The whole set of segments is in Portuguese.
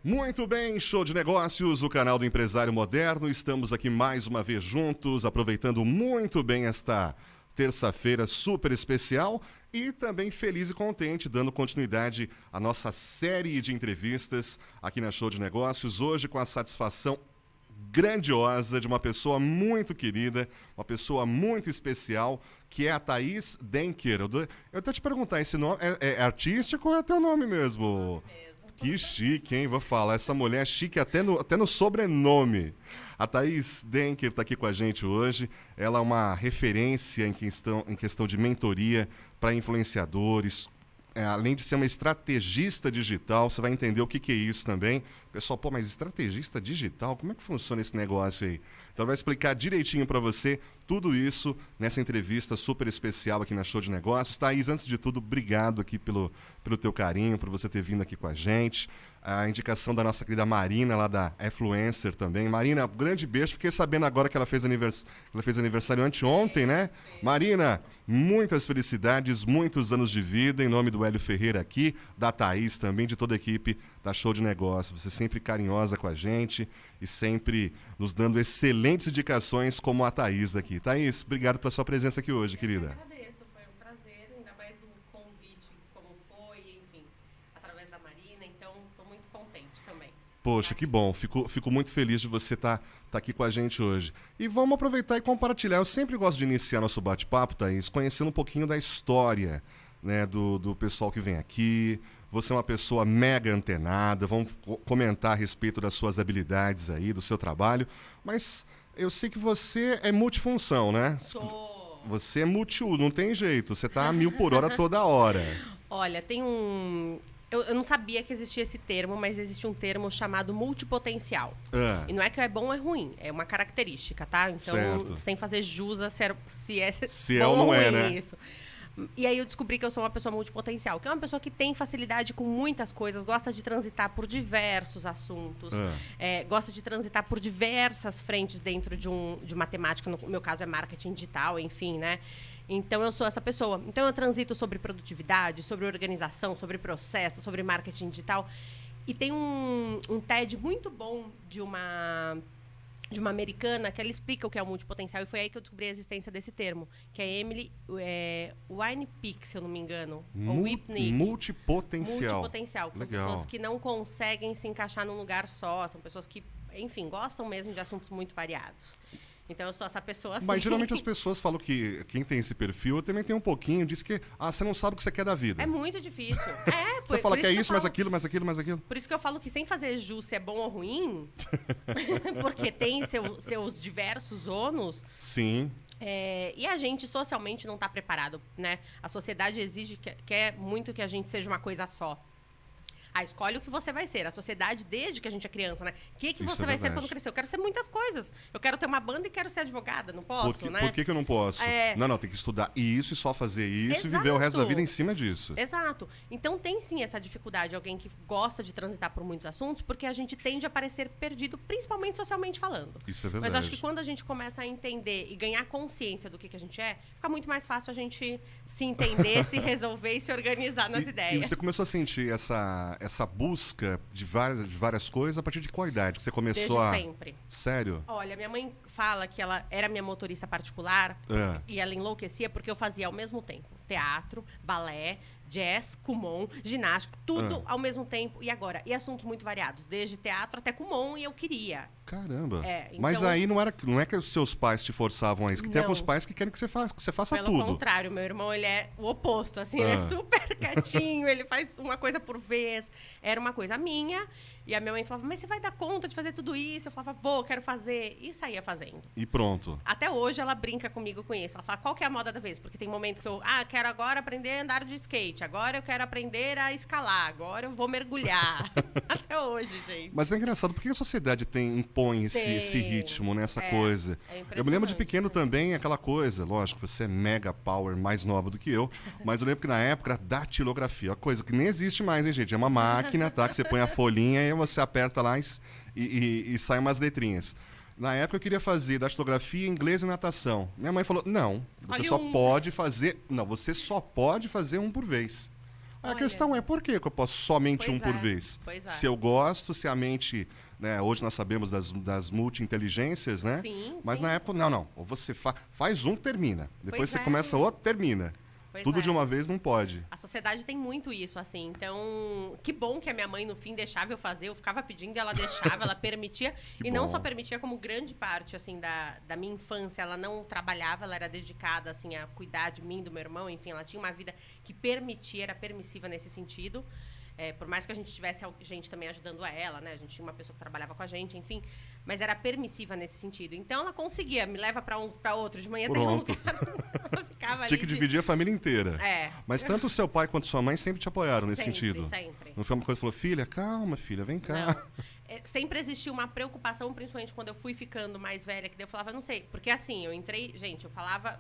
Muito bem, show de negócios, o canal do Empresário Moderno. Estamos aqui mais uma vez juntos, aproveitando muito bem esta terça-feira super especial e também feliz e contente, dando continuidade à nossa série de entrevistas aqui na Show de Negócios. Hoje com a satisfação grandiosa de uma pessoa muito querida, uma pessoa muito especial, que é a Thaís Denker. Eu até te perguntar, esse nome é artístico ou é teu nome mesmo? Que chique, hein? Vou falar, essa mulher é chique até no sobrenome. A Thaís Denker está aqui com a gente hoje. Ela é uma referência em questão de mentoria para influenciadores. Além de ser uma estrategista digital, você vai entender o que é isso também. Pessoal, pô, mas estrategista digital, como é que funciona esse negócio aí? Então ela vai explicar direitinho para você tudo isso nessa entrevista super especial aqui na Show de Negócios. Thaís, antes de tudo, obrigado aqui pelo teu carinho, por você ter vindo aqui com a gente. A indicação da nossa querida Marina, lá da Influencer também. Marina, um grande beijo. Fiquei sabendo agora que ela fez aniversário anteontem, né? Marina, muitas felicidades, muitos anos de vida. Em nome do Hélio Ferreira aqui, da Thaís também, de toda a equipe da Show de Negócios. Você sempre carinhosa com a gente e sempre nos dando excelentes indicações como a Thaís aqui. Thaís, obrigado pela sua presença aqui hoje, querida. Eu agradeço, foi um prazer, ainda mais o convite, como foi, enfim, através da Marina, então estou muito contente também. Poxa, que bom, fico muito feliz de você estar aqui com a gente hoje. E vamos aproveitar e compartilhar. Eu sempre gosto de iniciar nosso bate-papo, Thaís, conhecendo um pouquinho da história, né, do pessoal que vem aqui. Você é uma pessoa mega antenada, vamos comentar a respeito das suas habilidades aí, do seu trabalho, mas eu sei que você é multifunção, né? Sou. Você é não tem jeito, você tá a 1000 por hora toda hora. Olha, tem um... Eu não sabia que existia esse termo, mas existe um termo chamado multipotencial. E não é que é bom ou é ruim, é uma característica, tá? Então, certo. Sem fazer jus a se é se bom é ou não ou é, ruim né? isso. E aí eu descobri que eu sou uma pessoa multipotencial, que é uma pessoa que tem facilidade com muitas coisas, gosta de transitar por diversos assuntos, gosta de transitar por diversas frentes dentro de uma temática, no meu caso é marketing digital, enfim, né? Então eu sou essa pessoa. Então eu transito sobre produtividade, sobre organização, sobre processo, sobre marketing digital. E tem um TED muito bom de uma americana, que ela explica o que é o multipotencial, e foi aí que eu descobri a existência desse termo, que é Emily Winepeak, se eu não me engano. Ou Whitney. Multipotencial. Multipotencial, que são Legal. pessoas que não conseguem se encaixar num lugar só, são pessoas que, enfim, gostam mesmo de assuntos muito variados. Então eu sou essa pessoa assim. Mas geralmente as pessoas falam que quem tem esse perfil também tem um pouquinho, diz que você não sabe o que você quer da vida. É muito difícil. Você fala que é isso, mais mais aquilo. Por isso que eu falo que sem fazer jus se é bom ou ruim, porque tem seus diversos ônus. Sim. E a gente socialmente não está preparado, né? A sociedade exige, quer muito que a gente seja uma coisa só. Escolhe o que você vai ser. A sociedade, desde que a gente é criança, né? O que você vai ser quando crescer? Eu quero ser muitas coisas. Eu quero ter uma banda e quero ser advogada. Não posso, né? Por que eu não posso? Não, tem que estudar isso e só fazer isso. Exato. E viver o resto da vida em cima disso. Exato. Então tem sim essa dificuldade. Alguém que gosta de transitar por muitos assuntos, porque a gente tende a parecer perdido, principalmente socialmente falando. Isso é verdade. Mas eu acho que quando a gente começa a entender e ganhar consciência do que a gente é, fica muito mais fácil a gente se entender, se resolver e se organizar nas ideias. E você começou a sentir essa busca de várias coisas a partir de qual idade que você começou Desde sempre. Sério? Olha, minha mãe fala que ela era minha motorista particular e ela enlouquecia porque eu fazia ao mesmo tempo teatro, balé, jazz, Kumon, ginástica, tudo ao mesmo tempo. E agora? E assuntos muito variados, desde teatro até Kumon, e eu queria. Caramba. Então, mas aí não é que os seus pais te forçavam a isso, que tem alguns pais que querem que você faça tudo. Pelo contrário, meu irmão, ele é o oposto, assim, ele é super quietinho, ele faz uma coisa por vez. Era uma coisa minha, e a minha mãe falava, mas você vai dar conta de fazer tudo isso? Eu falava, vou, quero fazer. E saía fazendo. E pronto. Até hoje ela brinca comigo com isso. Ela fala, qual que é a moda da vez? Porque tem momento que eu, quero agora aprender a andar de skate, agora eu quero aprender a escalar, agora eu vou mergulhar. Até hoje, gente. Mas é engraçado, por que a sociedade impõe esse ritmo, né, essa coisa? Eu me lembro de pequeno também, aquela coisa, lógico, você é mega power, mais nova do que eu, mas eu lembro que na época era datilografia, uma coisa que nem existe mais, hein, gente? É uma máquina, tá? Que você põe a folhinha e você aperta lá e sai umas letrinhas. Na época eu queria fazer datilografia, inglês e natação. Minha mãe falou, não, você só pode fazer um por vez. A questão é por que eu posso somente um por vez? Pois é. Se eu gosto, se a mente... Né, hoje nós sabemos das multi-inteligências, né? Sim, mas sim. na época, não. Ou você faz um, termina. Depois você é. começa outro, termina. Pois Tudo é. de uma vez não pode. A sociedade tem muito isso, assim. Então, que bom que a minha mãe, no fim, deixava eu fazer. Eu ficava pedindo e ela deixava, ela permitia. Que e não bom. só permitia, como grande parte, assim, da minha infância. Ela não trabalhava, ela era dedicada, assim, a cuidar de mim, do meu irmão. Enfim, ela tinha uma vida que permitia, era permissiva nesse sentido. Por mais que a gente tivesse gente também ajudando a ela, né? A gente tinha uma pessoa que trabalhava com a gente, enfim. Mas era permissiva nesse sentido. Então, ela conseguia. Me leva pra um, pra outro. De manhã Pronto. tem um lugar. Ela ficava ali Tinha que dividir a família inteira. É. Mas tanto o seu pai quanto sua mãe sempre te apoiaram nesse Sempre, sentido. sempre. Não foi uma coisa que falou, filha, calma, filha, vem cá. Não. Sempre existiu uma preocupação, principalmente quando eu fui ficando mais velha, que daí eu falava, não sei, porque assim, eu entrei, gente,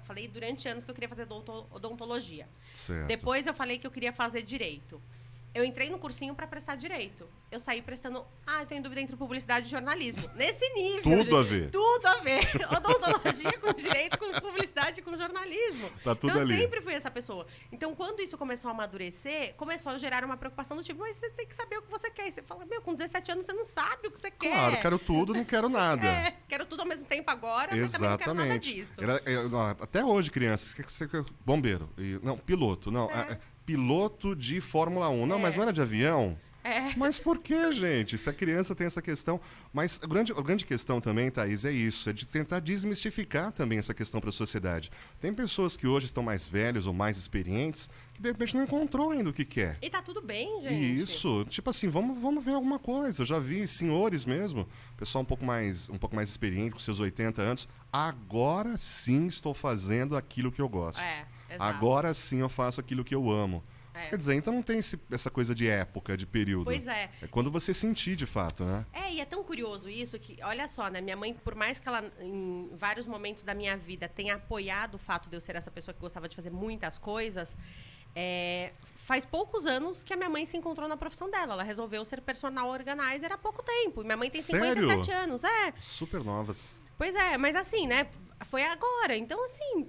falei durante anos que eu queria fazer odontologia. Certo. Depois eu falei que eu queria fazer direito. Eu entrei no cursinho para prestar direito. Eu saí prestando... eu tô em dúvida entre publicidade e jornalismo. Nesse nível, Tudo gente. a ver. Tudo a ver. Odontologia com direito, com publicidade e com jornalismo. Tá tudo então, ali. eu sempre fui essa pessoa. Então, quando isso começou a amadurecer, começou a gerar uma preocupação do tipo, mas você tem que saber o que você quer. E você fala, com 17 anos você não sabe o que você quer. Claro, quero tudo, não quero nada. Quero tudo ao mesmo tempo agora, mas também não quero nada disso. Até hoje, crianças, bombeiro. Não, piloto. Não, piloto de Fórmula 1. Não, mas não era de avião? Mas por que, gente? Se a criança tem essa questão... Mas a grande questão também, Thaís, é isso. É de tentar desmistificar também essa questão para a sociedade. Tem pessoas que hoje estão mais velhas ou mais experientes que, de repente, não encontrou ainda o que quer. E tá tudo bem, gente. Isso. Tipo assim, vamos ver alguma coisa. Eu já vi senhores mesmo, pessoal um pouco mais experiente, com seus 80 anos. Agora sim estou fazendo aquilo que eu gosto. Exato. Agora sim eu faço aquilo que eu amo. Quer dizer, então não tem essa coisa de época, de período. Pois é. É quando você sentir de fato, né? E é tão curioso isso que, olha só, né? Minha mãe, por mais que ela, em vários momentos da minha vida, tenha apoiado o fato de eu ser essa pessoa que gostava de fazer muitas coisas, faz poucos anos que a minha mãe se encontrou na profissão dela. Ela resolveu ser personal organizer há pouco tempo. E minha mãe tem 57 anos. Super nova. Pois é, mas assim, né? Foi agora. Então, assim...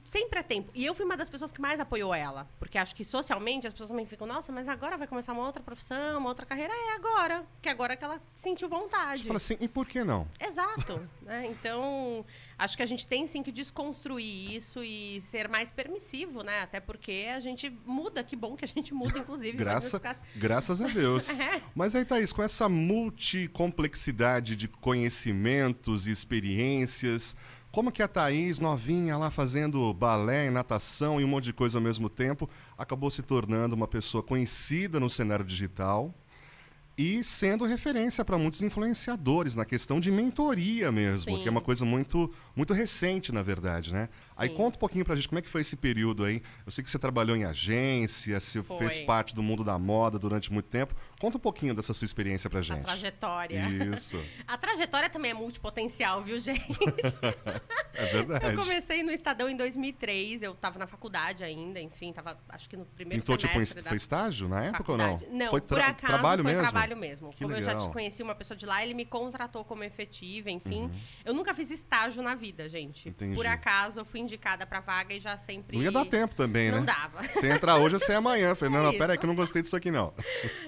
Sempre é tempo. E eu fui uma das pessoas que mais apoiou ela. Porque acho que socialmente as pessoas também ficam, nossa, mas agora vai começar uma outra profissão, uma outra carreira. Agora. Porque agora que ela sentiu vontade. Você fala assim, e por que não? Exato. Né? Então, acho que a gente tem sim que desconstruir isso e ser mais permissivo, né? Até porque a gente muda. Que bom que a gente muda, inclusive. Graças a Deus. Mas aí, Thaís, com essa multicomplexidade de conhecimentos e experiências... Como que a Thaís, novinha lá fazendo balé, natação e um monte de coisa ao mesmo tempo, acabou se tornando uma pessoa conhecida no cenário digital e sendo referência para muitos influenciadores na questão de mentoria mesmo, Sim. que é uma coisa muito, muito recente, na verdade, né? Sim. Aí conta um pouquinho pra gente como é que foi esse período aí. Eu sei que você trabalhou em agência, você fez parte do mundo da moda durante muito tempo. Conta um pouquinho dessa sua experiência pra gente. A trajetória. Isso. A trajetória também é multipotencial, viu, gente? É verdade. Eu comecei no Estadão em 2003, eu estava na faculdade ainda, enfim, estava acho que no primeiro Então, semestre foi estágio na época ou não? Não, foi por acaso trabalho foi mesmo? trabalho mesmo. Que Como legal. eu já te conheci uma pessoa de lá, ele me contratou como efetiva, enfim. Eu nunca fiz estágio na vida, gente. Entendi. Por acaso, eu fui indicada pra vaga e já sempre... Não ia dar tempo também, né? Não dava. Se entrar hoje, você é amanhã. Eu falei, não, Isso. pera aí que eu não gostei disso aqui, não.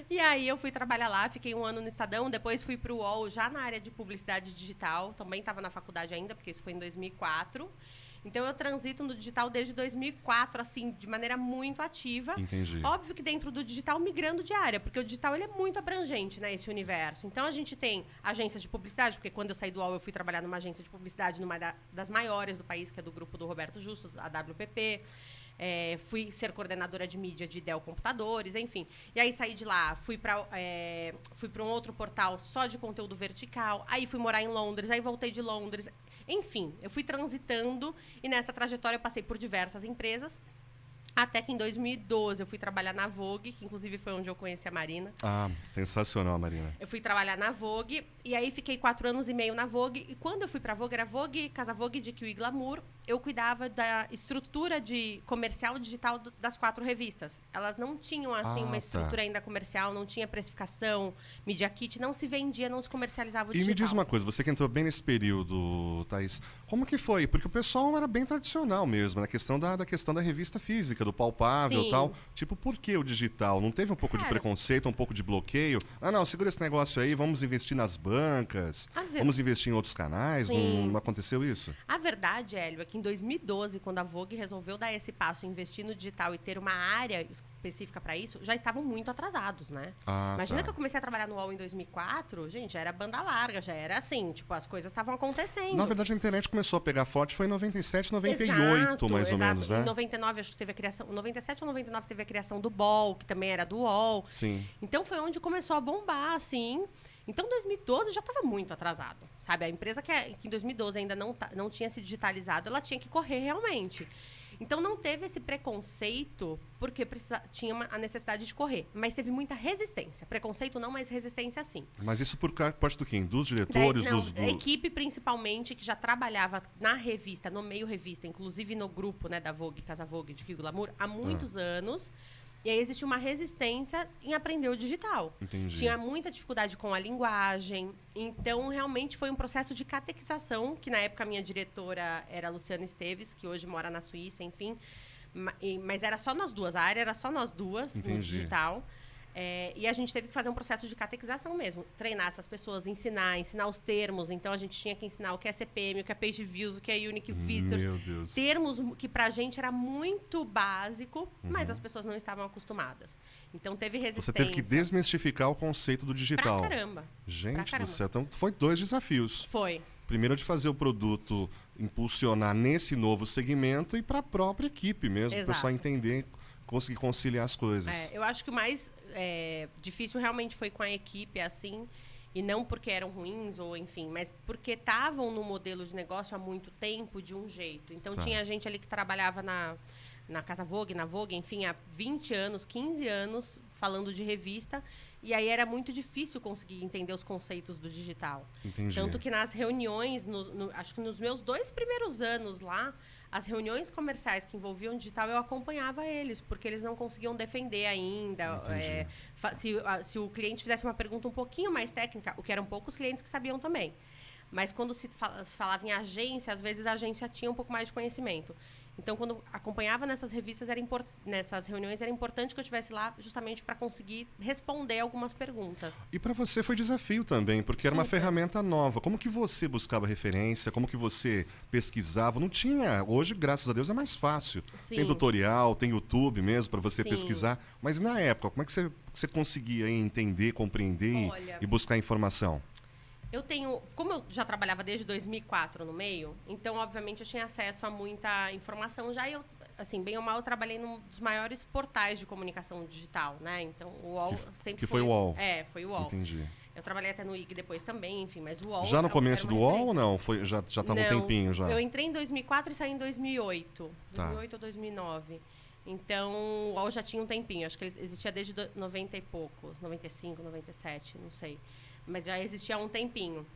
E aí eu fui trabalhar lá, fiquei um ano no Estadão, depois fui pro UOL, já na área de publicidade digital. Também estava na faculdade ainda, porque isso foi em 2004. Então, eu transito no digital desde 2004, assim, de maneira muito ativa. Entendi. Óbvio que dentro do digital, migrando de área, porque o digital ele é muito abrangente, né, esse universo. Então, a gente tem agências de publicidade, porque quando eu saí do UOL, eu fui trabalhar numa agência de publicidade, numa das maiores do país, que é do grupo do Roberto Justus, a WPP. Fui ser coordenadora de mídia de Dell Computadores, enfim. E aí saí de lá, fui para um outro portal só de conteúdo vertical. Aí fui morar em Londres, aí voltei de Londres. Enfim, eu fui transitando e nessa trajetória eu passei por diversas empresas. Até que em 2012 eu fui trabalhar na Vogue, que inclusive foi onde eu conheci a Marina. Ah, sensacional, Marina. Eu fui trabalhar na Vogue, e aí fiquei 4 anos e meio na Vogue. E quando eu fui pra Vogue, era Vogue, Casa Vogue, GQ e Glamour. Eu cuidava da estrutura de comercial digital das 4 revistas. Elas não tinham, assim, uma estrutura ainda comercial, não tinha precificação, media kit, não se vendia, não se comercializava o digital. E me diz uma coisa, você que entrou bem nesse período, Thaís, como que foi? Porque o pessoal era bem tradicional mesmo, na questão da revista física, do palpável Sim. e tal. Tipo, por que o digital? Não teve um pouco de preconceito, um pouco de bloqueio? Ah, não, segura esse negócio aí, vamos investir nas bancas, vamos investir em outros canais. Não aconteceu isso? A verdade, Hélio, é que em 2012, quando a Vogue resolveu dar esse passo, investir no digital e ter uma área específica para isso, já estavam muito atrasados, né? Imagina que eu comecei a trabalhar no UOL em 2004, gente, já era banda larga, já era assim, tipo, as coisas estavam acontecendo. Na verdade, a internet começou a pegar forte foi em 97, 98, mais ou menos, né? Em 99, acho que teve a criação... 97 ou 99 teve a criação do BOL, que também era do UOL. Sim. Então, foi onde começou a bombar, assim. Então, 2012 já estava muito atrasado, sabe? A empresa que em 2012 ainda não tinha se digitalizado, ela tinha que correr realmente. Então, não teve esse preconceito porque tinha a necessidade de correr. Mas teve muita resistência. Preconceito não, mas resistência sim. Mas isso por parte do quê? Dos diretores? Da equipe, principalmente, que já trabalhava na revista, no meio revista, inclusive no grupo, né, da Vogue, Casa Vogue, de Rio Glamour, há muitos anos. E aí existia uma resistência em aprender o digital. Entendi. Tinha muita dificuldade com a linguagem. Então, realmente, foi um processo de catequização, que na época a minha diretora era a Luciana Esteves, que hoje mora na Suíça, enfim. Mas era só nós duas, a área era só nós duas. Entendi. No digital. E a gente teve que fazer um processo de catequização mesmo. Treinar essas pessoas, ensinar os termos. Então, a gente tinha que ensinar o que é CPM, o que é Page Views, o que é Unique Visitors. Meu Deus. Termos que pra gente era muito básico, mas as pessoas não estavam acostumadas. Então, teve resistência. Você teve que desmistificar o conceito do digital. Pra caramba. Gente do céu. Então, foi 2 desafios. Foi. Primeiro, de fazer o produto impulsionar nesse novo segmento e para a própria equipe mesmo, para o pessoal entender, conseguir conciliar as coisas. Eu acho que o mais difícil realmente foi com a equipe, assim, e não porque eram ruins, ou enfim, mas porque estavam no modelo de negócio há muito tempo de um jeito. Então, tinha gente ali que trabalhava na Casa Vogue, na Vogue, enfim, há 20 anos, 15 anos, falando de revista, e aí era muito difícil conseguir entender os conceitos do digital. Entendi. Tanto que nas reuniões, acho que nos meus 2 primeiros anos lá, as reuniões comerciais que envolviam digital, eu acompanhava eles, porque eles não conseguiam defender ainda. Se o cliente fizesse uma pergunta um pouquinho mais técnica, o que eram poucos clientes que sabiam também. Mas quando se falava em agência, às vezes a agência tinha um pouco mais de conhecimento. Então, quando acompanhava nessas revistas, nessas reuniões, era importante que eu estivesse lá justamente para conseguir responder algumas perguntas. E para você foi desafio também, porque era uma ferramenta nova. Como que você buscava referência? Como que você pesquisava? Não tinha. Hoje, graças a Deus, é mais fácil. Sim. Tem tutorial, tem YouTube mesmo para você pesquisar. Mas na época, como é que você conseguia entender, compreender e buscar informação? Como eu já trabalhava desde 2004 no meio, então, obviamente, eu tinha acesso a muita informação já. E eu, assim, bem ou mal, eu trabalhei num dos maiores portais de comunicação digital, né? Então, o UOL sempre foi o UOL. Foi o UOL. Entendi. Eu trabalhei até no IG depois também, enfim, mas o UOL... Já no começo do UOL ou não? Já estava um tempinho já? Eu entrei em 2004 e saí em 2008. 2008 ou 2009. Então, o UOL já tinha um tempinho. Acho que ele existia desde 90 e pouco. 95, 97, não sei. Mas já existia há um tempinho.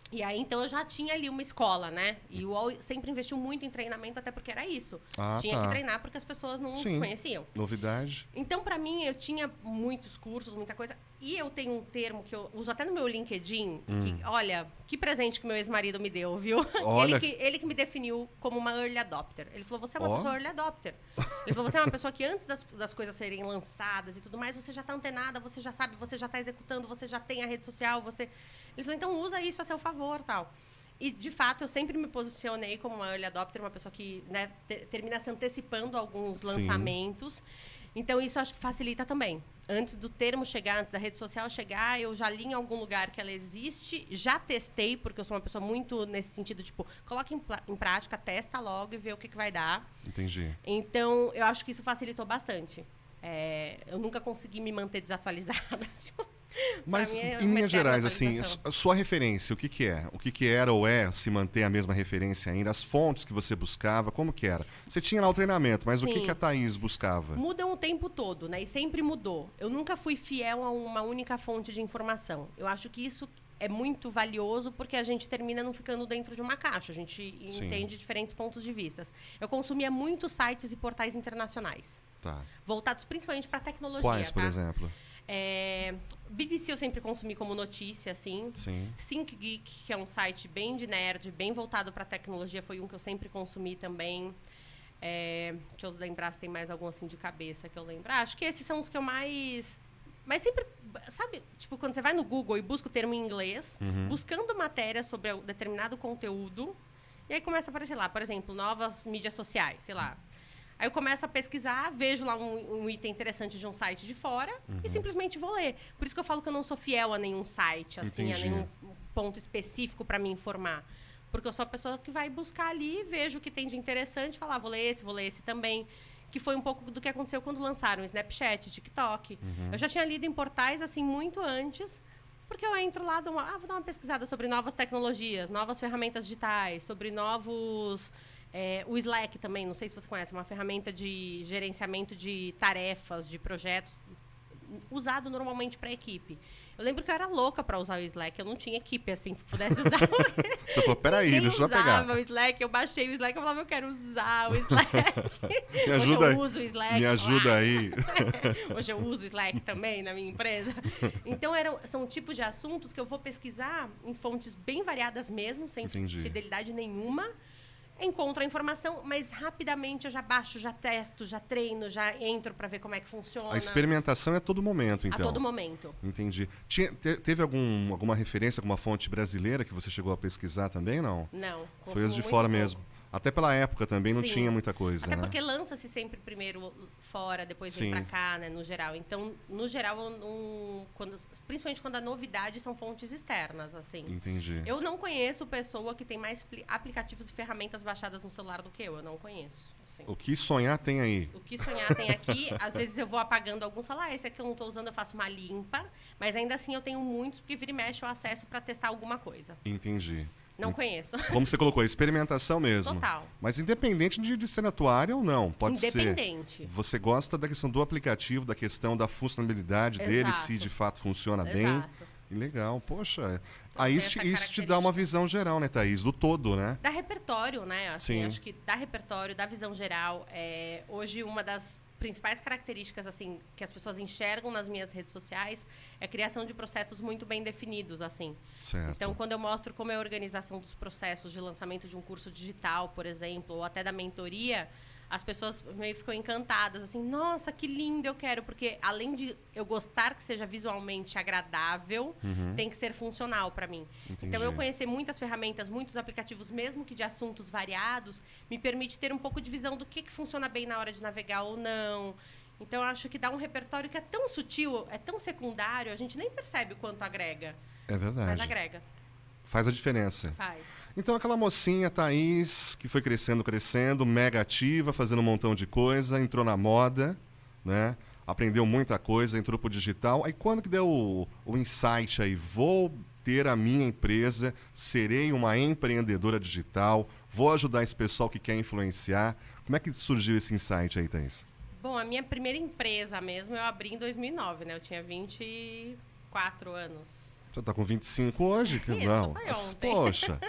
E aí, então, eu já tinha ali uma escola, né? E o UOL sempre investiu muito em treinamento, até porque era isso. Tinha que treinar porque as pessoas não se conheciam. Novidade. Então, para mim, eu tinha muitos cursos, muita coisa. E eu tenho um termo que eu uso até no meu LinkedIn, que, olha, que presente que meu ex-marido me deu, viu? Olha. Ele que me definiu como uma early adopter. Ele falou, você é uma pessoa early adopter. Ele falou, você é uma pessoa que antes das coisas serem lançadas e tudo mais, você já está antenada, você já sabe, você já está executando, você já tem a rede social, você... Ele falou, então usa isso a seu favor, tal. E, de fato, eu sempre me posicionei como uma early adopter, uma pessoa que, né, termina se antecipando a alguns lançamentos. Então, isso acho que facilita também. Antes do termo chegar, antes da rede social chegar, eu já li em algum lugar que ela existe, já testei, porque eu sou uma pessoa muito nesse sentido, tipo, coloca em prática, testa logo e vê o que vai dar. Entendi. Então, eu acho que isso facilitou bastante. Eu nunca consegui me manter desatualizada, tipo... Mas, em linhas gerais, assim, sua referência, o que é? O que era ou se manter a mesma referência ainda? As fontes que você buscava, como que era? Você tinha lá o treinamento, mas o que a Thaís buscava? Mudam o tempo todo, né? E sempre mudou. Eu nunca fui fiel a uma única fonte de informação. Eu acho que isso é muito valioso porque a gente termina não ficando dentro de uma caixa. A gente entende diferentes pontos de vista. Eu consumia muitos sites e portais internacionais. Voltados principalmente para tecnologia. Quais, por exemplo? BBC eu sempre consumi como notícia, assim. ThinkGeek, que é um site bem de nerd, bem voltado para tecnologia, foi um que eu sempre consumi também. Deixa eu lembrar se tem mais algum assim de cabeça que eu lembro. Acho que esses são os que eu mais... Mas sempre, sabe, tipo, quando você vai no Google e busca o termo em inglês, buscando matérias sobre determinado conteúdo, e aí começa a aparecer lá, por exemplo, novas mídias sociais, sei lá. Aí eu começo a pesquisar, vejo lá um item interessante de um site de fora e simplesmente vou ler. Por isso que eu falo que eu não sou fiel a nenhum site, assim, a nenhum ponto específico para me informar. Porque eu sou a pessoa que vai buscar ali, vejo o que tem de interessante e falar, vou ler esse também. Que foi um pouco do que aconteceu quando lançaram o Snapchat, TikTok. Eu já tinha lido em portais, assim, muito antes, porque eu entro lá, vou dar uma pesquisada sobre novas tecnologias, novas ferramentas digitais, sobre novos... o Slack também, não sei se você conhece, uma ferramenta de gerenciamento de tarefas, de projetos, usado normalmente para equipe. Eu lembro que eu era louca para usar o Slack. Eu não tinha equipe, assim, que pudesse usar. Você falou, peraí, deixa eu pegar. O Slack, eu baixei o Slack, eu falava, eu quero usar o Slack. Me ajuda Hoje eu uso o Slack. Me ajuda aí. Hoje eu uso o Slack também na minha empresa. Então, são tipos de assuntos que eu vou pesquisar em fontes bem variadas mesmo, sem fidelidade nenhuma. Encontro a informação, mas rapidamente eu já baixo, já testo, já treino, já entro para ver como é que funciona. A experimentação é a todo momento, então. A todo momento. Entendi. Teve alguma referência, alguma fonte brasileira que você chegou a pesquisar também, não? Não. Foi as de fora mesmo. Até pela época também não tinha muita coisa, Até né? porque lança-se sempre primeiro fora, depois vem pra cá, né, no geral. Então, no geral, principalmente quando a novidade são fontes externas, assim. Entendi. Eu não conheço pessoa que tem mais aplicativos e ferramentas baixadas no celular do que eu não conheço. Assim. O que sonhar tem aí. O que sonhar tem aqui. Às vezes eu vou apagando alguns, falar, esse aqui eu não tô usando, eu faço uma limpa. Mas ainda assim eu tenho muitos, porque vira e mexe eu acesso pra testar alguma coisa. Entendi. Não conheço. Como você colocou, experimentação mesmo. Total. Mas independente de ser na tua área ou não, pode ser. Independente. Você gosta da questão do aplicativo, da questão da funcionalidade dele, se de fato funciona bem. Legal, poxa. Aí isso te dá uma visão geral, né, Thaís? Do todo, né? Dá repertório, né? Assim, acho que dá repertório, dá visão geral. Hoje, uma das principais características assim que as pessoas enxergam nas minhas redes sociais é a criação de processos muito bem definidos, assim. Certo. Então, quando eu mostro como é a organização dos processos de lançamento de um curso digital, por exemplo, ou até da mentoria, as pessoas meio ficam encantadas, assim, nossa, que lindo, eu quero, porque além de eu gostar que seja visualmente agradável, tem que ser funcional para mim. Entendi. Então, eu conhecer muitas ferramentas, muitos aplicativos, mesmo que de assuntos variados, me permite ter um pouco de visão do que funciona bem na hora de navegar ou não. Então, eu acho que dá um repertório que é tão sutil, é tão secundário, a gente nem percebe o quanto agrega. É verdade. Mas agrega. Faz a diferença. Faz. Então, aquela mocinha, Thaís, que foi crescendo, mega ativa, fazendo um montão de coisa, entrou na moda, né? Aprendeu muita coisa, entrou pro digital. Aí, quando que deu o insight aí? Vou ter a minha empresa, serei uma empreendedora digital, vou ajudar esse pessoal que quer influenciar. Como é que surgiu esse insight aí, Thaís? Bom, a minha primeira empresa mesmo eu abri em 2009, né? Eu tinha 24 anos. Você tá com 25 hoje? Isso, não. foi ontem. Poxa.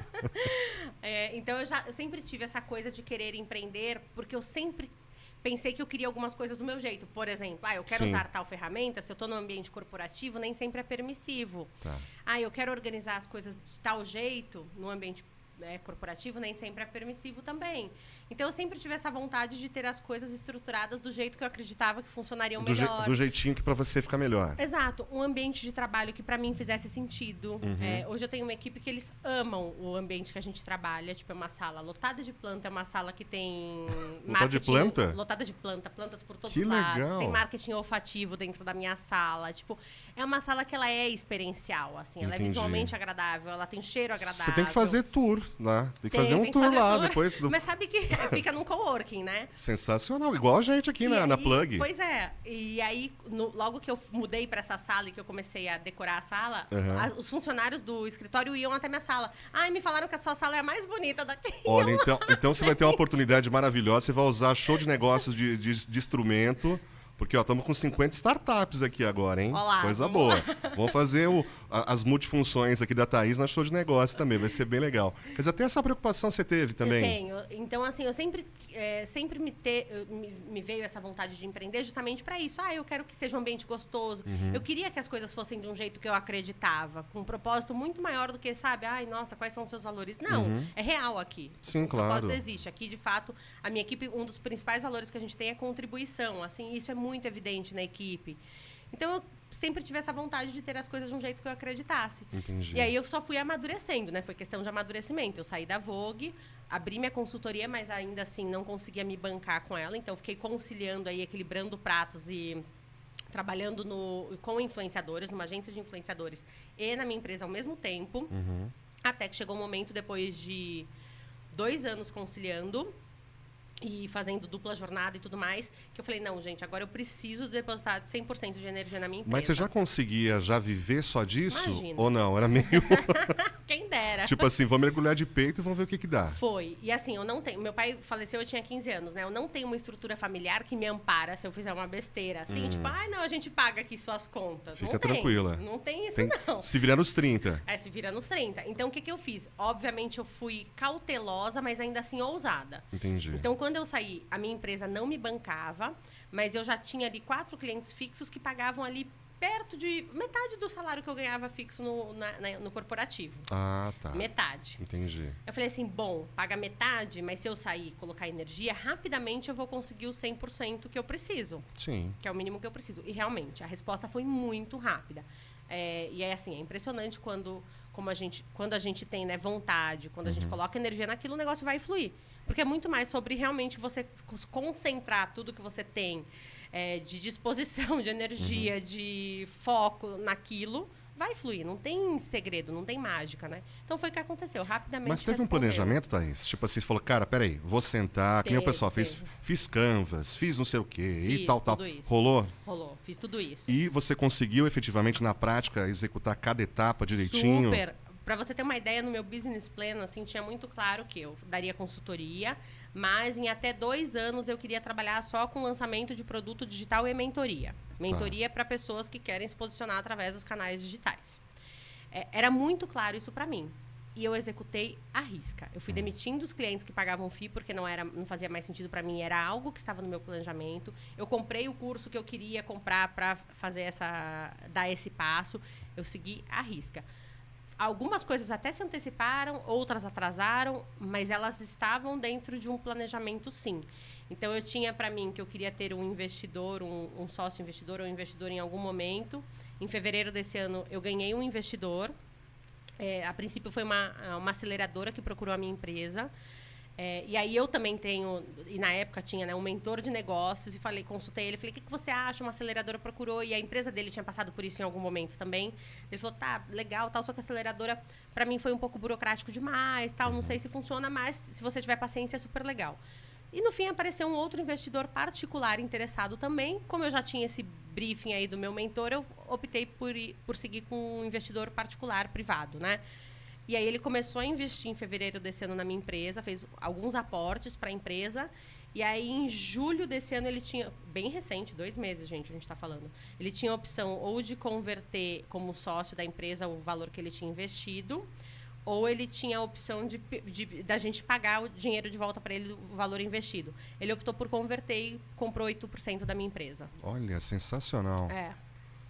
Então, eu sempre tive essa coisa de querer empreender, porque eu sempre pensei que eu queria algumas coisas do meu jeito. Por exemplo, eu quero usar tal ferramenta, se eu estou no ambiente corporativo, nem sempre é permissivo. Tá. Eu quero organizar as coisas de tal jeito, no ambiente corporativo, nem sempre é permissivo também. Então, eu sempre tive essa vontade de ter as coisas estruturadas do jeito que eu acreditava que funcionariam melhor. Do jeitinho que para você ficar melhor. Exato. Um ambiente de trabalho que para mim fizesse sentido. Hoje eu tenho uma equipe que eles amam o ambiente que a gente trabalha. Tipo, é uma sala lotada de planta, é uma sala que tem lotada de planta? Lotada de planta, plantas por todos os lados. Legal. Tem marketing olfativo dentro da minha sala. Tipo, é uma sala que ela é experiencial, assim. Ela é visualmente agradável, ela tem cheiro agradável. Você tem que fazer tour lá. Tem que fazer um tour lá depois. Mas sabe que fica num coworking, né? Sensacional. Igual a gente aqui na Plug. Pois é. E aí, logo que eu mudei para essa sala e que eu comecei a decorar a sala, os funcionários do escritório iam até minha sala. Me falaram que a sua sala é a mais bonita daqui. Olha, então você vai ter uma oportunidade maravilhosa. Você vai usar show de negócios de instrumento Porque, ó, estamos com 50 startups aqui agora, hein? Olá, coisa boa. Vamos fazer as multifunções aqui da Thaís na show de negócio também, vai ser bem legal. Quer dizer, até essa preocupação você teve também? Eu tenho. Então, assim, eu sempre me veio essa vontade de empreender justamente para isso. Eu quero que seja um ambiente gostoso. Eu queria que as coisas fossem de um jeito que eu acreditava, com um propósito muito maior do que, sabe, nossa, quais são os seus valores? Não, é real aqui. Sim, o claro. propósito existe. Aqui, de fato, a minha equipe, um dos principais valores que a gente tem é contribuição. Assim, isso é muito evidente na equipe. Então, eu sempre tive essa vontade de ter as coisas de um jeito que eu acreditasse. Entendi. E aí eu só fui amadurecendo, né? Foi questão de amadurecimento. Eu saí da Vogue, abri minha consultoria, mas ainda assim não conseguia me bancar com ela. Então, fiquei conciliando aí, equilibrando pratos e trabalhando com influenciadores, numa agência de influenciadores e na minha empresa ao mesmo tempo. Até que chegou um momento, depois de 2 anos conciliando e fazendo dupla jornada e tudo mais, que eu falei, não, gente, agora eu preciso depositar 100% de energia na minha empresa. Mas você já conseguia viver só disso? Imagina. Ou não? Era meio... Quem dera. Tipo assim, vou mergulhar de peito e vamos ver o que dá. Foi. E assim, eu não tenho... Meu pai faleceu, eu tinha 15 anos, né? Eu não tenho uma estrutura familiar que me ampara se eu fizer uma besteira. Assim, tipo, não, a gente paga aqui suas contas. Fica não tranquila. Não tem isso, não. Se virar nos 30. Se vira nos 30. Então, o que eu fiz? Obviamente, eu fui cautelosa, mas ainda assim ousada. Entendi. Então, quando eu saí, a minha empresa não me bancava, mas eu já tinha ali 4 clientes fixos que pagavam ali perto de metade do salário que eu ganhava fixo no corporativo. Ah, tá. Metade. Entendi. Eu falei assim, bom, paga metade, mas se eu sair e colocar energia, rapidamente eu vou conseguir o 100% que eu preciso. Sim. Que é o mínimo que eu preciso. E realmente, a resposta foi muito rápida. E é assim, é impressionante quando a gente tem, né, vontade, quando a gente coloca energia naquilo, o negócio vai fluir. Porque é muito mais sobre realmente você concentrar tudo que você tem de disposição, de energia, de foco naquilo, vai fluir. Não tem segredo, não tem mágica, né? Então foi o que aconteceu, rapidamente. Mas teve um planejamento, Thaís? Tipo assim, você falou, cara, peraí, vou sentar, que nem o pessoal fez, fiz Canvas, fiz não sei o quê, e tal. Isso. Rolou? Rolou, fiz tudo isso. E você conseguiu efetivamente, na prática, executar cada etapa direitinho? Super. Para você ter uma ideia, no meu business plan, assim, tinha muito claro que eu daria consultoria, mas em até 2 anos eu queria trabalhar só com lançamento de produto digital e mentoria. Mentoria para pessoas que querem se posicionar através dos canais digitais. Era muito claro isso para mim. E eu executei à risca. Eu fui demitindo os clientes que pagavam FII porque não fazia mais sentido para mim. Era algo que estava no meu planejamento. Eu comprei o curso que eu queria comprar para dar esse passo. Eu segui à risca. Algumas coisas até se anteciparam, outras atrasaram, mas elas estavam dentro de um planejamento, sim. Então, eu tinha para mim que eu queria ter um investidor, um sócio investidor ou um investidor em algum momento. Em fevereiro desse ano, eu ganhei um investidor. A princípio, foi uma aceleradora que procurou a minha empresa. E aí eu também tenho, e na época tinha, né, um mentor de negócios, e consultei ele, falei, o que você acha? Uma aceleradora procurou, e a empresa dele tinha passado por isso em algum momento também. Ele falou, tá, legal, tal, só que a aceleradora, para mim, foi um pouco burocrático demais, tal, não sei se funciona, mas se você tiver paciência, é super legal. E no fim apareceu um outro investidor particular interessado também. Como eu já tinha esse briefing aí do meu mentor, eu optei por seguir com um investidor particular, privado, né? E aí ele começou a investir em fevereiro desse ano na minha empresa, fez alguns aportes para a empresa. E aí, em julho desse ano, ele tinha... Bem recente, 2 meses, gente, a gente está falando. Ele tinha a opção ou de converter como sócio da empresa o valor que ele tinha investido, ou ele tinha a opção da gente pagar o dinheiro de volta para ele, o valor investido. Ele optou por converter e comprou 8% da minha empresa. Olha, sensacional.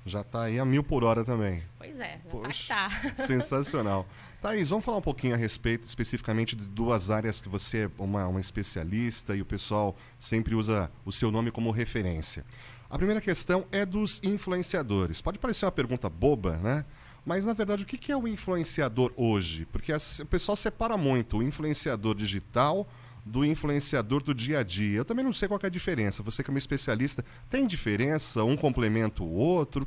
Já está aí a 1000 por hora também. Pois é, Poxa, tá. Sensacional. Thaís, vamos falar um pouquinho a respeito, especificamente de 2 áreas que você é uma especialista e o pessoal sempre usa o seu nome como referência. A primeira questão é dos influenciadores. Pode parecer uma pergunta boba, né? Mas, na verdade, o que é o influenciador hoje? Porque o pessoal separa muito o influenciador digital do influenciador do dia a dia. Eu também não sei qual que é a diferença. Você que é uma especialista, tem diferença? Um complementa o outro?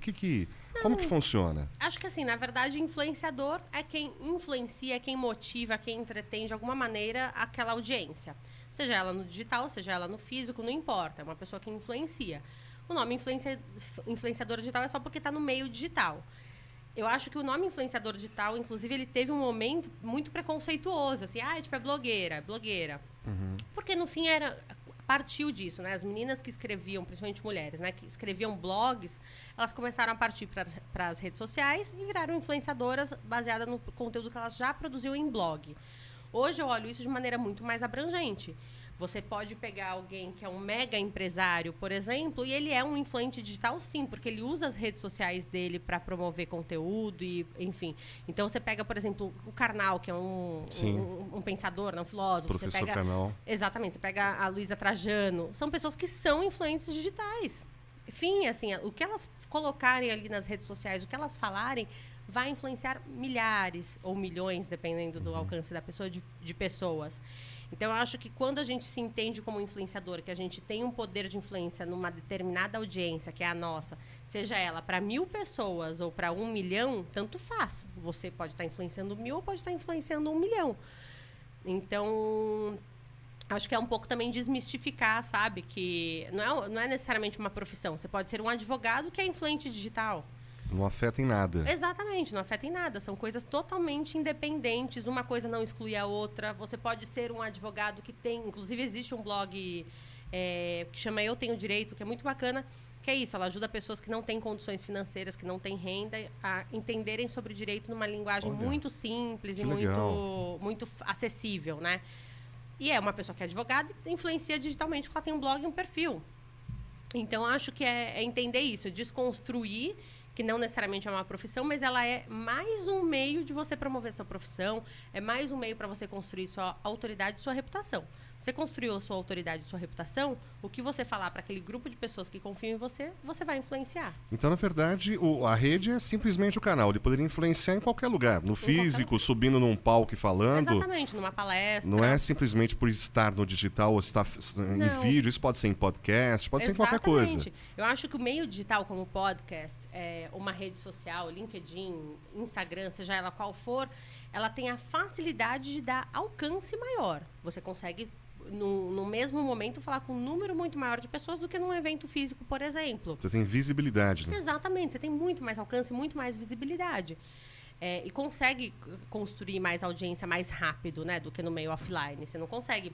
Como que funciona? Acho que assim, na verdade, influenciador é quem influencia, é quem motiva, quem entretém de alguma maneira aquela audiência. Seja ela no digital, seja ela no físico, não importa. É uma pessoa que influencia. O nome influenciador digital é só porque está no meio digital. Eu acho que o nome influenciador digital, inclusive, ele teve um momento muito preconceituoso. Assim, tipo, é blogueira. Porque, no fim, partiu disso, né? As meninas que escreviam, principalmente mulheres, né? Que escreviam blogs, elas começaram a partir para as redes sociais e viraram influenciadoras baseadas no conteúdo que elas já produziam em blog. Hoje eu olho isso de maneira muito mais abrangente. Você pode pegar alguém que é um mega empresário, por exemplo, e ele é um influente digital, sim, porque ele usa as redes sociais dele para promover conteúdo e, enfim. Então, você pega, por exemplo, o Karnal, que é um pensador, um filósofo. Professor você pega, Karnal. Exatamente. Você pega a Luísa Trajano. São pessoas que são influentes digitais. Enfim, assim, o que elas colocarem ali nas redes sociais, o que elas falarem, vai influenciar milhares ou milhões, dependendo do alcance da pessoa, de pessoas. Então, eu acho que quando a gente se entende como influenciador, que a gente tem um poder de influência numa determinada audiência, que é a nossa, seja ela para 1.000 pessoas ou para 1 milhão, tanto faz. Você pode estar influenciando 1.000 ou pode estar influenciando 1 milhão. Então, acho que é um pouco também desmistificar, sabe? Que não é necessariamente uma profissão. Você pode ser um advogado que é influente digital. Não afeta em nada. Exatamente, não afeta em nada. São coisas totalmente independentes. Uma coisa não exclui a outra. Você pode ser um advogado que tem... Inclusive, existe um blog que chama Eu Tenho Direito, que é muito bacana, que é isso. Ela ajuda pessoas que não têm condições financeiras, que não têm renda, a entenderem sobre direito numa linguagem muito simples e muito acessível, né? E é uma pessoa que é advogada e influencia digitalmente porque ela tem um blog e um perfil. Então, acho que é entender isso, desconstruir que não necessariamente é uma profissão, mas ela é mais um meio de você promover sua profissão, é mais um meio para você construir sua autoridade e sua reputação. Você construiu a sua autoridade e sua reputação, o que você falar para aquele grupo de pessoas que confiam em você, você vai influenciar. Então, na verdade, a rede é simplesmente o canal. Ele poderia influenciar em qualquer lugar. No físico, subindo num palco e falando. Exatamente, numa palestra. Não é simplesmente por estar no digital ou estar em vídeo. Isso pode ser em podcast, pode ser em qualquer coisa. Eu acho que o meio digital, como podcast, uma rede social, LinkedIn, Instagram, seja ela qual for, ela tem a facilidade de dar alcance maior. Você consegue, no mesmo momento, falar com um número muito maior de pessoas do que num evento físico, por exemplo. Você tem visibilidade, né? Exatamente. Você tem muito mais alcance, muito mais visibilidade. E consegue construir mais audiência mais rápido, né, do que no meio offline. Você não consegue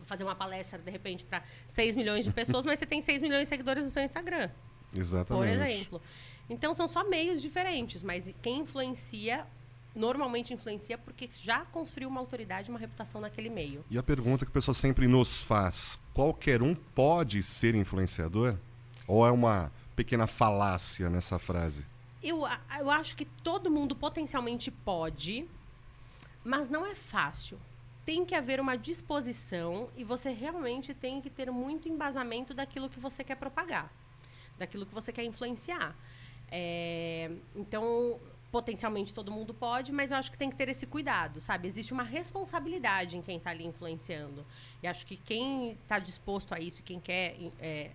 fazer uma palestra, de repente, para 6 milhões de pessoas, mas você tem 6 milhões de seguidores no seu Instagram. Exatamente. Por exemplo. Então, são só meios diferentes, mas quem influencia... normalmente influencia porque já construiu uma autoridade, uma reputação naquele meio. E a pergunta que o pessoal sempre nos faz, qualquer um pode ser influenciador? Ou é uma pequena falácia nessa frase? Eu acho que todo mundo potencialmente pode, mas não é fácil. Tem que haver uma disposição e você realmente tem que ter muito embasamento daquilo que você quer propagar, daquilo que você quer influenciar. Então... potencialmente todo mundo pode, mas eu acho que tem que ter esse cuidado, sabe? Existe uma responsabilidade em quem está ali influenciando. E acho que quem está disposto a isso, quem quer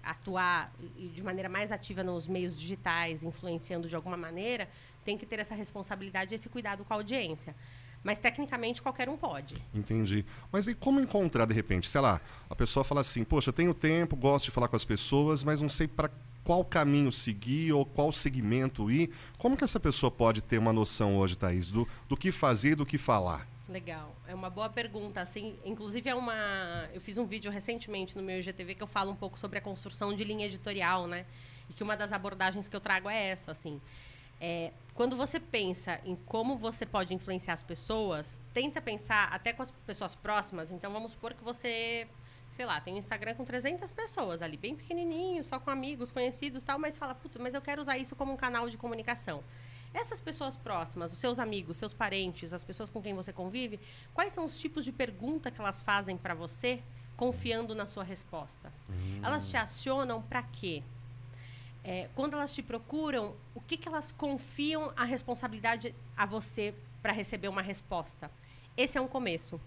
atuar de maneira mais ativa nos meios digitais, influenciando de alguma maneira, tem que ter essa responsabilidade e esse cuidado com a audiência. Mas, tecnicamente, qualquer um pode. Entendi. Mas e como encontrar, de repente? Sei lá, a pessoa fala assim, poxa, eu tenho tempo, gosto de falar com as pessoas, mas não sei para qual caminho seguir ou qual segmento ir. Como que essa pessoa pode ter uma noção hoje, Thaís, do que fazer e do que falar? Legal. É uma boa pergunta. Assim, inclusive, eu fiz um vídeo recentemente no meu IGTV que eu falo um pouco sobre a construção de linha editorial, né? E que uma das abordagens que eu trago é essa, assim. Quando você pensa em como você pode influenciar as pessoas, tenta pensar até com as pessoas próximas. Então, vamos supor que você... sei lá, tem um Instagram com 300 pessoas ali, bem pequenininho, só com amigos, conhecidos e tal, mas fala, puta, mas eu quero usar isso como um canal de comunicação. Essas pessoas próximas, os seus amigos, seus parentes, as pessoas com quem você convive, quais são os tipos de pergunta que elas fazem para você, confiando na sua resposta? Elas te acionam para quê? Quando elas te procuram, o que elas confiam a responsabilidade a você para receber uma resposta? Esse é um começo.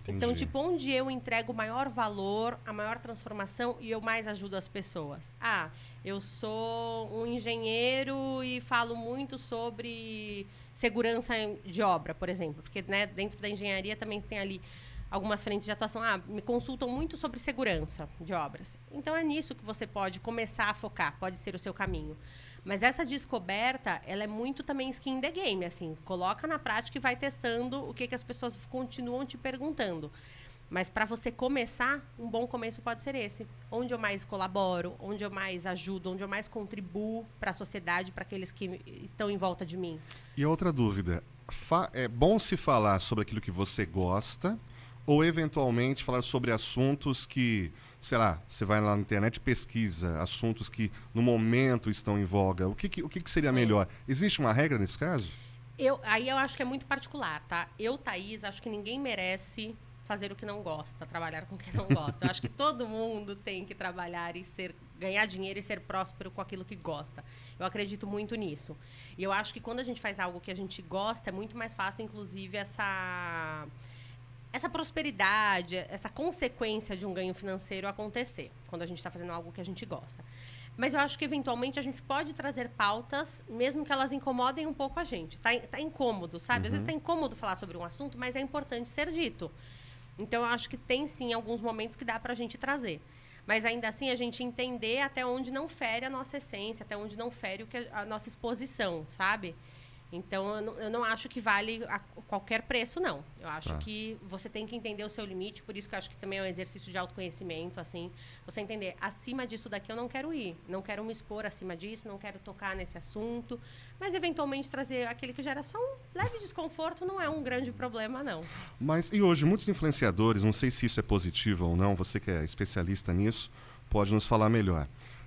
Então, tipo, onde eu entrego o maior valor, a maior transformação e eu mais ajudo as pessoas? Eu sou um engenheiro e falo muito sobre segurança de obra, por exemplo. Porque, né, dentro da engenharia também tem ali algumas frentes de atuação. Me consultam muito sobre segurança de obras. Então, é nisso que você pode começar a focar, pode ser o seu caminho. Mas essa descoberta, ela é muito também skin in the game, assim. Coloca na prática e vai testando o que as pessoas continuam te perguntando. Mas para você começar, um bom começo pode ser esse. Onde eu mais colaboro, onde eu mais ajudo, onde eu mais contribuo para a sociedade, para aqueles que estão em volta de mim. E outra dúvida, é bom se falar sobre aquilo que você gosta ou eventualmente falar sobre assuntos que, sei lá, você vai lá na internet e pesquisa assuntos que no momento estão em voga. O que seria melhor? Existe uma regra nesse caso? Aí eu acho que é muito particular, tá? Eu, Thaís, acho que ninguém merece fazer o que não gosta, trabalhar com o que não gosta. Eu acho que todo mundo tem que trabalhar e ganhar dinheiro e ser próspero com aquilo que gosta. Eu acredito muito nisso. E eu acho que quando a gente faz algo que a gente gosta, é muito mais fácil, inclusive, essa prosperidade, essa consequência de um ganho financeiro acontecer, quando a gente está fazendo algo que a gente gosta. Mas eu acho que, eventualmente, a gente pode trazer pautas, mesmo que elas incomodem um pouco a gente. Tá incômodo, sabe? Às vezes tá incômodo falar sobre um assunto, mas é importante ser dito. Então, eu acho que tem, sim, alguns momentos que dá pra gente trazer. Mas, ainda assim, a gente entender até onde não fere a nossa essência, até onde não fere a nossa exposição, sabe? Então, eu não acho que vale a qualquer preço, não. Eu acho que você tem que entender o seu limite, por isso que eu acho que também é um exercício de autoconhecimento, assim. Você entender, acima disso daqui eu não quero ir, não quero me expor acima disso, não quero tocar nesse assunto, mas, eventualmente, trazer aquele que gera só um leve desconforto não é um grande problema, não. Mas, e hoje, muitos influenciadores, não sei se isso é positivo ou não, você que é especialista nisso, pode nos falar melhor.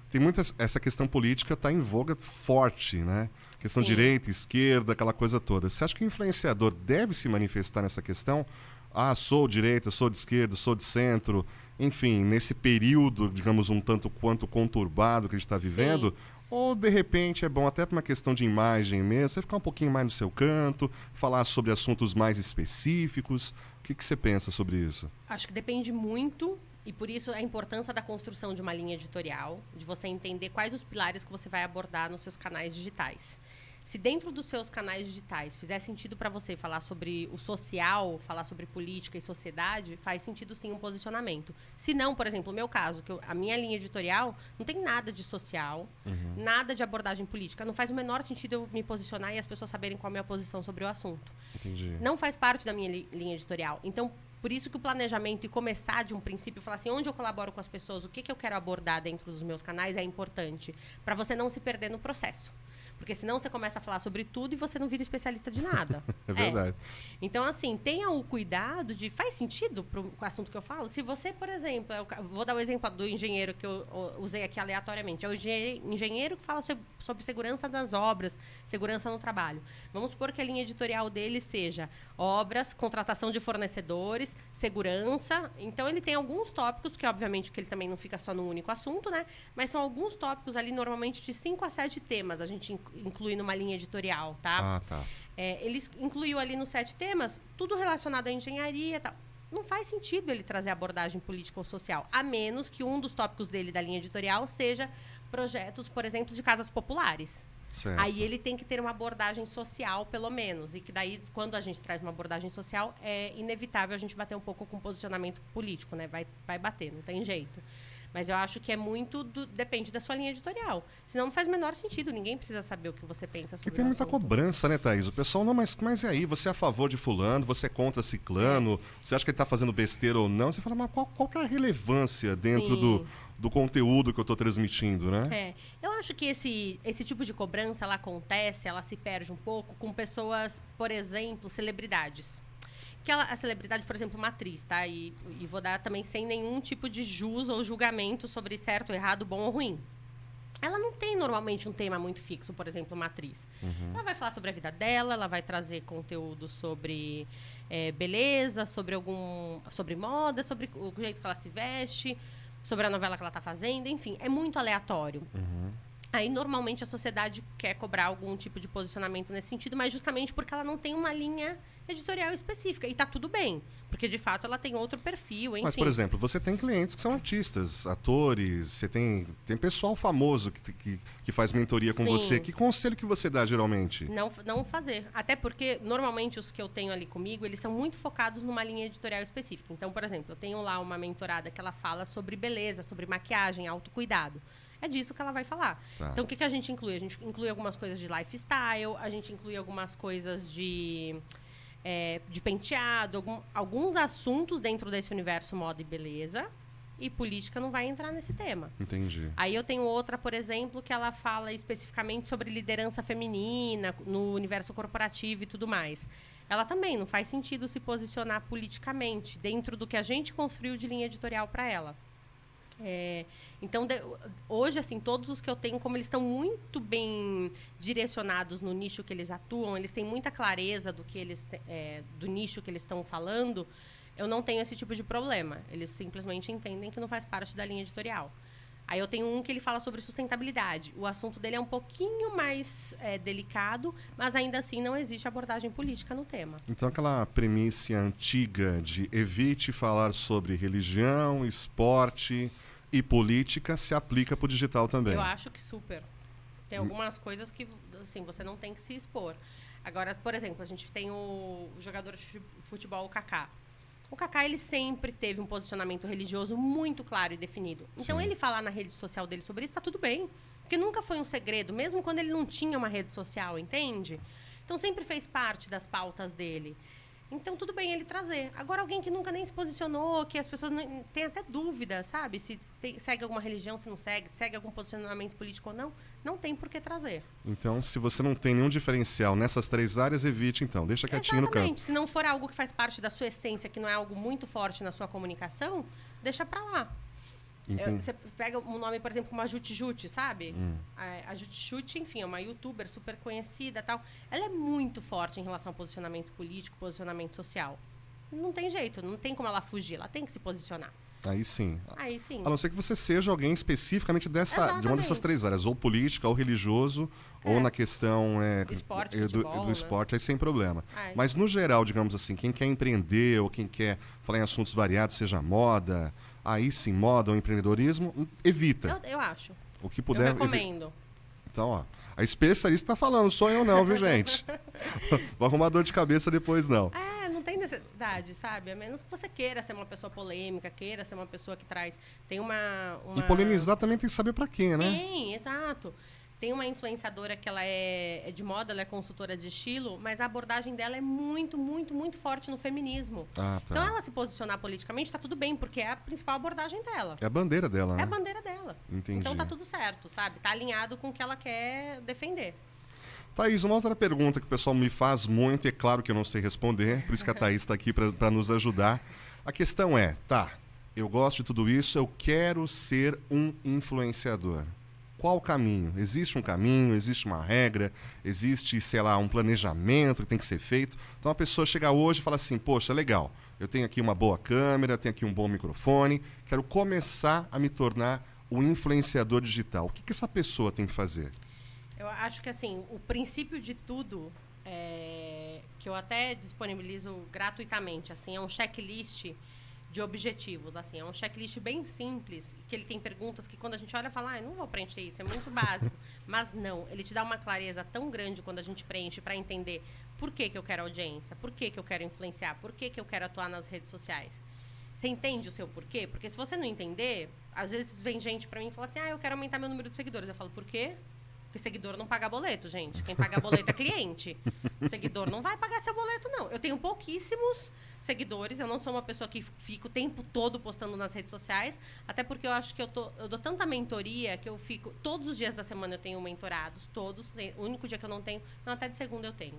Tem essa questão política está em voga forte, né? Questão direita, esquerda, aquela coisa toda. Você acha que o influenciador deve se manifestar nessa questão? Ah, sou de direita, sou de esquerda, sou de centro. Enfim, nesse período, digamos, um tanto quanto conturbado que a gente está vivendo. Sim. Ou, de repente, é bom até para uma questão de imagem mesmo, você ficar um pouquinho mais no seu canto, falar sobre assuntos mais específicos. O que você pensa sobre isso? Acho que depende muito. E por isso a importância da construção de uma linha editorial, de você entender quais os pilares que você vai abordar nos seus canais digitais. Se dentro dos seus canais digitais fizer sentido para você falar sobre o social, falar sobre política e sociedade, faz sentido sim um posicionamento. Se não, por exemplo, o meu caso, que a minha linha editorial não tem nada de social, nada de abordagem política. Não faz o menor sentido eu me posicionar e as pessoas saberem qual é a minha posição sobre o assunto. Entendi. Não faz parte da minha linha editorial. Então, por isso que o planejamento e começar de um princípio, falar assim, onde eu colaboro com as pessoas, o que eu quero abordar dentro dos meus canais é importante, para você não se perder no processo. Porque senão você começa a falar sobre tudo e você não vira especialista de nada. É verdade. Então, assim, tenha o cuidado de... Faz sentido com o assunto que eu falo? Se você, por exemplo... Vou dar o exemplo do engenheiro que eu usei aqui aleatoriamente. É o engenheiro que fala sobre segurança das obras, segurança no trabalho. Vamos supor que a linha editorial dele seja obras, contratação de fornecedores, segurança. Então, ele tem alguns tópicos, que obviamente que ele também não fica só num único assunto, né? Mas são alguns tópicos ali, normalmente, de 5 a 7 temas. A gente inclui numa linha editorial, tá? Ah, tá. Ele incluiu ali nos 7 temas, tudo relacionado à engenharia e tal. Não faz sentido ele trazer abordagem política ou social, a menos que um dos tópicos dele da linha editorial seja projetos, por exemplo, de casas populares. Certo. Aí ele tem que ter uma abordagem social, pelo menos. E que daí, quando a gente traz uma abordagem social, é inevitável a gente bater um pouco com o posicionamento político, né? Vai bater, não tem jeito. Mas eu acho que é muito... depende da sua linha editorial. Senão não faz o menor sentido. Ninguém precisa saber o que você pensa sobre o assunto. Porque tem muita cobrança, né, Thaís? O pessoal, não, mas e aí? Você é a favor de fulano? Você é contra ciclano? Você acha que ele está fazendo besteira ou não? Você fala, mas qual que é a relevância dentro do conteúdo que eu estou transmitindo, né? Eu acho que esse tipo de cobrança, ela acontece, ela se perde um pouco com pessoas, por exemplo, celebridades. Que a celebridade, por exemplo, uma atriz, tá? E vou dar também sem nenhum tipo de jus ou julgamento sobre certo, errado, bom ou ruim. Ela não tem, normalmente, um tema muito fixo, por exemplo, uma atriz. Ela vai falar sobre a vida dela, ela vai trazer conteúdo sobre beleza, sobre moda, sobre o jeito que ela se veste, sobre a novela que ela está fazendo, enfim. É muito aleatório. Aí, normalmente, a sociedade quer cobrar algum tipo de posicionamento nesse sentido, mas justamente porque ela não tem uma linha editorial específica. E tá tudo bem, porque, de fato, ela tem outro perfil, enfim. Mas, por exemplo, você tem clientes que são artistas, atores, você tem pessoal famoso que faz mentoria com você. Que conselho que você dá, geralmente? Não fazer. Até porque, normalmente, os que eu tenho ali comigo, eles são muito focados numa linha editorial específica. Então, por exemplo, eu tenho lá uma mentorada que ela fala sobre beleza, sobre maquiagem, autocuidado. É disso que ela vai falar. Tá. Então, o que a gente inclui? A gente inclui algumas coisas de lifestyle, a gente inclui algumas coisas de de penteado, alguns assuntos dentro desse universo moda e beleza, e política não vai entrar nesse tema. Entendi. Aí eu tenho outra, por exemplo, que ela fala especificamente sobre liderança feminina no universo corporativo e tudo mais. Ela também não faz sentido se posicionar politicamente dentro do que a gente construiu de linha editorial para ela. Então, hoje, assim, todos os que eu tenho, como eles estão muito bem direcionados no nicho que eles atuam, eles têm muita clareza do nicho que eles estão falando, eu não tenho esse tipo de problema. Eles simplesmente entendem que não faz parte da linha editorial. Aí eu tenho um que ele fala sobre sustentabilidade. O assunto dele é um pouquinho mais delicado, mas ainda assim não existe abordagem política no tema. Então aquela premissa antiga de evite falar sobre religião, esporte e política se aplica para o digital também. Eu acho que super. Tem algumas coisas que assim, você não tem que se expor. Agora, por exemplo, a gente tem o jogador de futebol, o Kaká. O Kaká, ele sempre teve um posicionamento religioso muito claro e definido. Então, Sim. ele falar na rede social dele sobre isso, tá tudo bem. Porque nunca foi um segredo, mesmo quando ele não tinha uma rede social, entende? Então, sempre fez parte das pautas dele. Então, tudo bem ele trazer. Agora, alguém que nunca nem se posicionou, que as pessoas têm até dúvida, sabe? Se segue alguma religião, se não segue algum posicionamento político ou não, não tem por que trazer. Então, se você não tem nenhum diferencial nessas 3 áreas, evite então. Deixa quietinho no canto. Se não for algo que faz parte da sua essência, que não é algo muito forte na sua comunicação, deixa pra lá. Você pega um nome, por exemplo, como a Juti Juti, sabe? A Juti Juti, enfim, é uma youtuber super conhecida e tal. Ela é muito forte em relação ao posicionamento político, posicionamento social. Não tem jeito, não tem como ela fugir, ela tem que se posicionar. Aí sim. Aí sim. A não ser que você seja alguém especificamente de uma dessas 3 áreas, ou política, ou religioso, ou na questão esporte, do futebol, esporte, aí sem problema. Ai. Mas no geral, digamos assim, quem quer empreender ou quem quer falar em assuntos variados, seja moda, aí sim, moda ou empreendedorismo, evita. Eu acho. O que puder. Eu recomendo. Então, ó, a especialista tá falando, sou eu não, viu, gente? Vou arrumar dor de cabeça depois, não. Não tem necessidade, sabe? A menos que você queira ser uma pessoa polêmica, queira ser uma pessoa que traz... Tem uma... E polemizar também tem que saber pra quê, né? Tem, exato. Tem uma influenciadora que ela é de moda, ela é consultora de estilo, mas a abordagem dela é muito, muito, muito forte no feminismo. Ah, tá. Então, ela se posicionar politicamente, tá tudo bem, porque é a principal abordagem dela. É a bandeira dela, né? É a bandeira dela. Entendi. Então, tá tudo certo, sabe? Tá alinhado com o que ela quer defender. Thaís, uma outra pergunta que o pessoal me faz muito, e é claro que eu não sei responder, por isso que a Thaís está aqui para nos ajudar. A questão é, eu gosto de tudo isso, eu quero ser um influenciador. Qual o caminho? Existe um caminho, existe uma regra, existe, sei lá, um planejamento que tem que ser feito. Então a pessoa chega hoje e fala assim, poxa, legal, eu tenho aqui uma boa câmera, tenho aqui um bom microfone, quero começar a me tornar um influenciador digital. O que essa pessoa tem que fazer? Eu acho que, assim, o princípio de tudo, que eu até disponibilizo gratuitamente, assim, é um checklist de objetivos, assim, é um checklist bem simples, que ele tem perguntas que quando a gente olha, fala, não vou preencher isso, é muito básico. Mas não, ele te dá uma clareza tão grande quando a gente preenche para entender por que eu quero audiência, por que eu quero influenciar, por que eu quero atuar nas redes sociais. Você entende o seu porquê? Porque se você não entender, às vezes vem gente para mim e fala assim, eu quero aumentar meu número de seguidores. Eu falo, por quê? Porque seguidor não paga boleto, gente. Quem paga boleto é cliente. Seguidor não vai pagar seu boleto, não. Eu tenho pouquíssimos seguidores. Eu não sou uma pessoa que fica o tempo todo postando nas redes sociais. Até porque eu acho que eu dou tanta mentoria que eu fico... Todos os dias da semana eu tenho mentorados. Todos. O único dia que eu não tenho... Não, até de segunda eu tenho.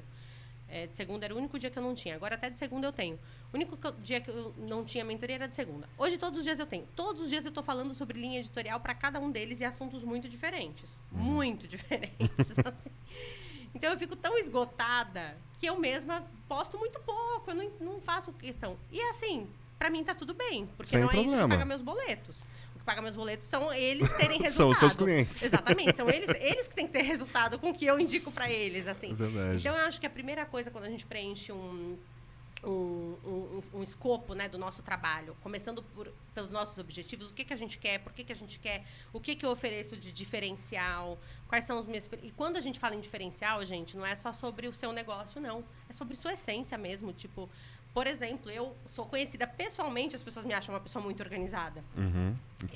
De segunda era o único dia que eu não tinha. Agora até de segunda eu tenho. O único dia que eu não tinha mentoria era de segunda. Hoje todos os dias eu tenho. Todos os dias eu estou falando sobre linha editorial para cada um deles e assuntos muito diferentes. Muito diferentes, assim. Então eu fico tão esgotada que eu mesma posto muito pouco. Eu não faço questão. E assim, para mim tá tudo bem. Porque Sem não é problema. isso que paga meus boletos. O que paga meus boletos são eles terem resultado. São os seus clientes. Exatamente. São eles que têm que ter resultado com o que eu indico para eles, assim. Verdade. Então eu acho que a primeira coisa quando a gente preenche um escopo, né, do nosso trabalho, começando pelos nossos objetivos, o que a gente quer, por que a gente quer, o que eu ofereço de diferencial, quais são os meus... E quando a gente fala em diferencial, gente, não é só sobre o seu negócio, não. É sobre sua essência mesmo, tipo, Por exemplo, eu sou conhecida pessoalmente, as pessoas me acham uma pessoa muito organizada.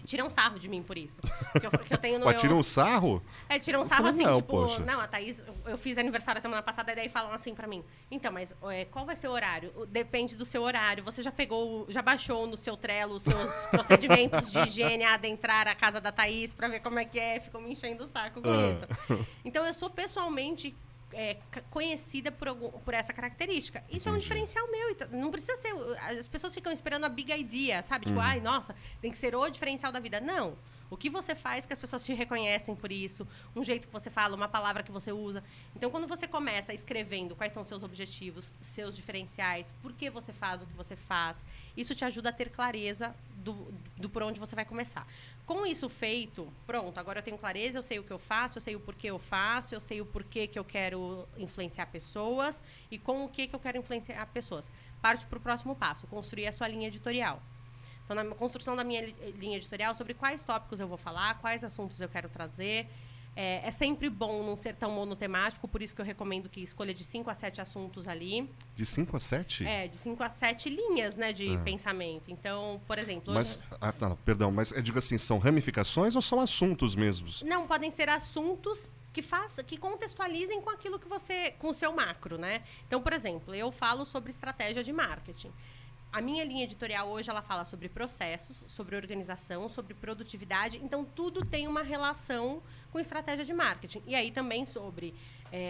Tiram sarro de mim por isso. Que eu tenho no Tiram um sarro? Tiram um sarro assim, não, tipo... poxa. Não, a Thaís... Eu fiz aniversário semana passada e daí falam assim pra mim. Então, mas qual vai ser o horário? Depende do seu horário. Você já baixou no seu Trello os seus procedimentos de higiene, adentrar a casa da Thaís pra ver como é que é? Ficam me enchendo o saco com isso. Então, eu sou pessoalmente... conhecida por essa característica. Isso é um diferencial meu. Então, não precisa ser... As pessoas ficam esperando a big idea, sabe? Tipo, ai, nossa, tem que ser o diferencial da vida. Não. O que você faz que as pessoas te reconhecem por isso, um jeito que você fala, uma palavra que você usa. Então, quando você começa escrevendo quais são seus objetivos, seus diferenciais, por que você faz o que você faz, isso te ajuda a ter clareza do por onde você vai começar. Com isso feito, pronto, agora eu tenho clareza, eu sei o que eu faço, eu sei o porquê eu faço, eu sei o porquê que eu quero influenciar pessoas e com o que eu quero influenciar pessoas. Parte para o próximo passo, construir a sua linha editorial. Então, na construção da minha linha editorial, sobre quais tópicos eu vou falar, quais assuntos eu quero trazer. É sempre bom não ser tão monotemático, por isso que eu recomendo que escolha de 5 a 7 assuntos ali. De 5 a 7? De 5 a 7 linhas, né, de pensamento. Então, por exemplo... Mas, perdão, mas digo assim, são ramificações ou são assuntos mesmos? Não, podem ser assuntos que contextualizem com aquilo que com o seu macro, né? Então, por exemplo, eu falo sobre estratégia de marketing. A minha linha editorial hoje, ela fala sobre processos, sobre organização, sobre produtividade. Então, tudo tem uma relação com estratégia de marketing. E aí também sobre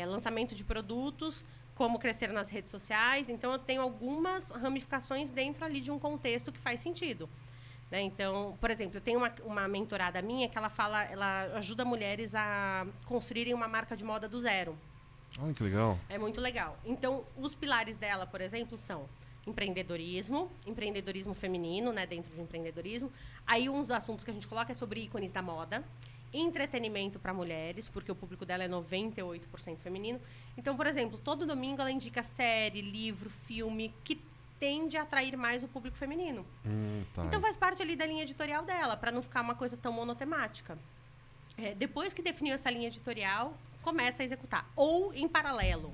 lançamento de produtos, como crescer nas redes sociais. Então, eu tenho algumas ramificações dentro ali de um contexto que faz sentido. Né? Então, por exemplo, eu tenho uma mentorada minha que ela ajuda mulheres a construírem uma marca de moda do zero. Olha que legal. É muito legal. Então, os pilares dela, por exemplo, são... empreendedorismo feminino, né, dentro de empreendedorismo. Aí, uns assuntos que a gente coloca é sobre ícones da moda, entretenimento para mulheres, porque o público dela é 98% feminino. Então, por exemplo, todo domingo ela indica série, livro, filme, que tende a atrair mais o público feminino. Tá. Então, faz parte ali da linha editorial dela, para não ficar uma coisa tão monotemática. Depois que definiu essa linha editorial, começa a executar. Ou, em paralelo,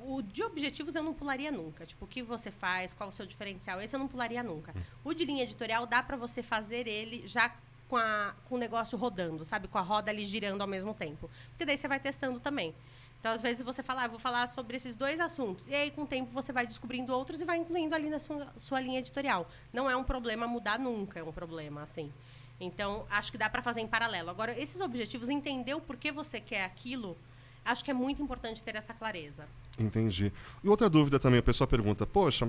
o de objetivos eu não pularia nunca. Tipo, o que você faz, qual o seu diferencial, esse eu não pularia nunca. O de linha editorial dá para você fazer ele já com o negócio rodando, sabe? Com a roda ali girando ao mesmo tempo. Porque daí você vai testando também. Então, às vezes, você fala, vou falar sobre esses 2 assuntos. E aí, com o tempo, você vai descobrindo outros e vai incluindo ali na sua linha editorial. Não é um problema mudar nunca, é um problema, assim. Então, acho que dá para fazer em paralelo. Agora, esses objetivos, entender o porquê você quer aquilo... Acho que é muito importante ter essa clareza. Entendi. E outra dúvida também, a pessoa pergunta, poxa,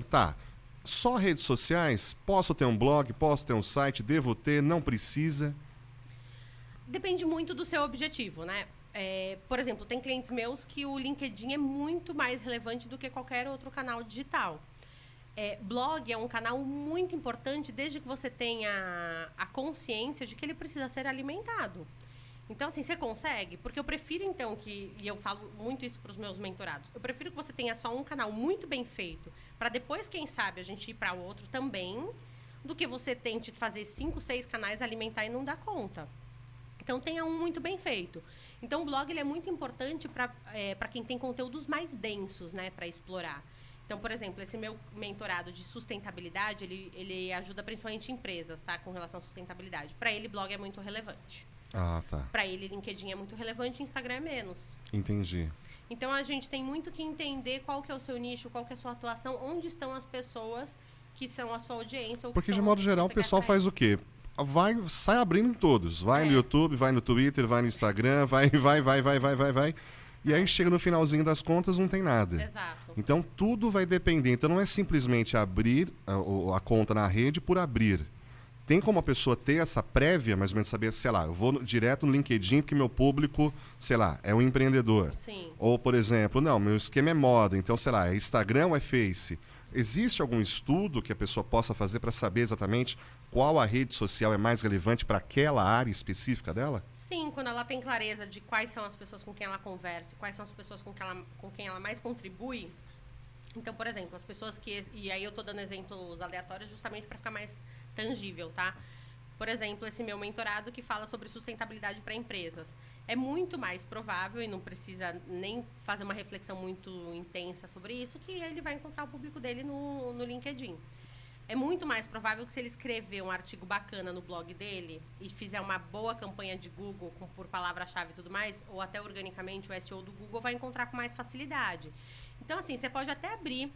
só redes sociais? Posso ter um blog? Posso ter um site? Devo ter? Não precisa? Depende muito do seu objetivo, né? Por exemplo, tem clientes meus que o LinkedIn é muito mais relevante do que qualquer outro canal digital. Blog é um canal muito importante desde que você tenha a consciência de que ele precisa ser alimentado. Então, assim, você consegue? Porque eu prefiro, então, e eu falo muito isso para os meus mentorados, eu prefiro que você tenha só um canal muito bem feito, para depois, quem sabe, a gente ir para outro também, do que você tente fazer 5, 6 canais, alimentar e não dar conta. Então, tenha um muito bem feito. Então, o blog ele é muito importante para quem tem conteúdos mais densos, né, para explorar. Então, por exemplo, esse meu mentorado de sustentabilidade, ele ajuda principalmente empresas, tá, com relação à sustentabilidade. Para ele, blog é muito relevante. Tá. Para ele, LinkedIn é muito relevante, Instagram é menos. Entendi. Então, a gente tem muito que entender qual que é o seu nicho, qual que é a sua atuação, onde estão as pessoas que são a sua audiência. Porque, de modo geral, o pessoal faz o quê? Sai abrindo em todos. Vai no YouTube, vai no Twitter, vai no Instagram, vai. E aí, chega no finalzinho das contas, não tem nada. Exato. Então, tudo vai depender. Então, não é simplesmente abrir a conta na rede por abrir. Tem como a pessoa ter essa prévia, mais ou menos saber, sei lá, eu vou direto no LinkedIn porque meu público, sei lá, é um empreendedor. Sim. Ou, por exemplo, não, meu esquema é moda, então, sei lá, é Instagram ou é Face? Existe algum estudo que a pessoa possa fazer para saber exatamente qual a rede social é mais relevante para aquela área específica dela? Sim, quando ela tem clareza de quais são as pessoas com quem ela conversa, quais são as pessoas com quem ela mais contribui. Então, por exemplo, as pessoas que... E aí eu estou dando exemplos aleatórios justamente para ficar mais tangível, tá? Por exemplo, esse meu mentorado que fala sobre sustentabilidade para empresas. é muito mais provável, e não precisa nem fazer uma reflexão muito intensa sobre isso, que ele vai encontrar o público dele no LinkedIn. É muito mais provável que se ele escrever um artigo bacana no blog dele e fizer uma boa campanha de Google por palavra-chave e tudo mais, ou até organicamente o SEO do Google vai encontrar com mais facilidade. Então, assim, você pode até abrir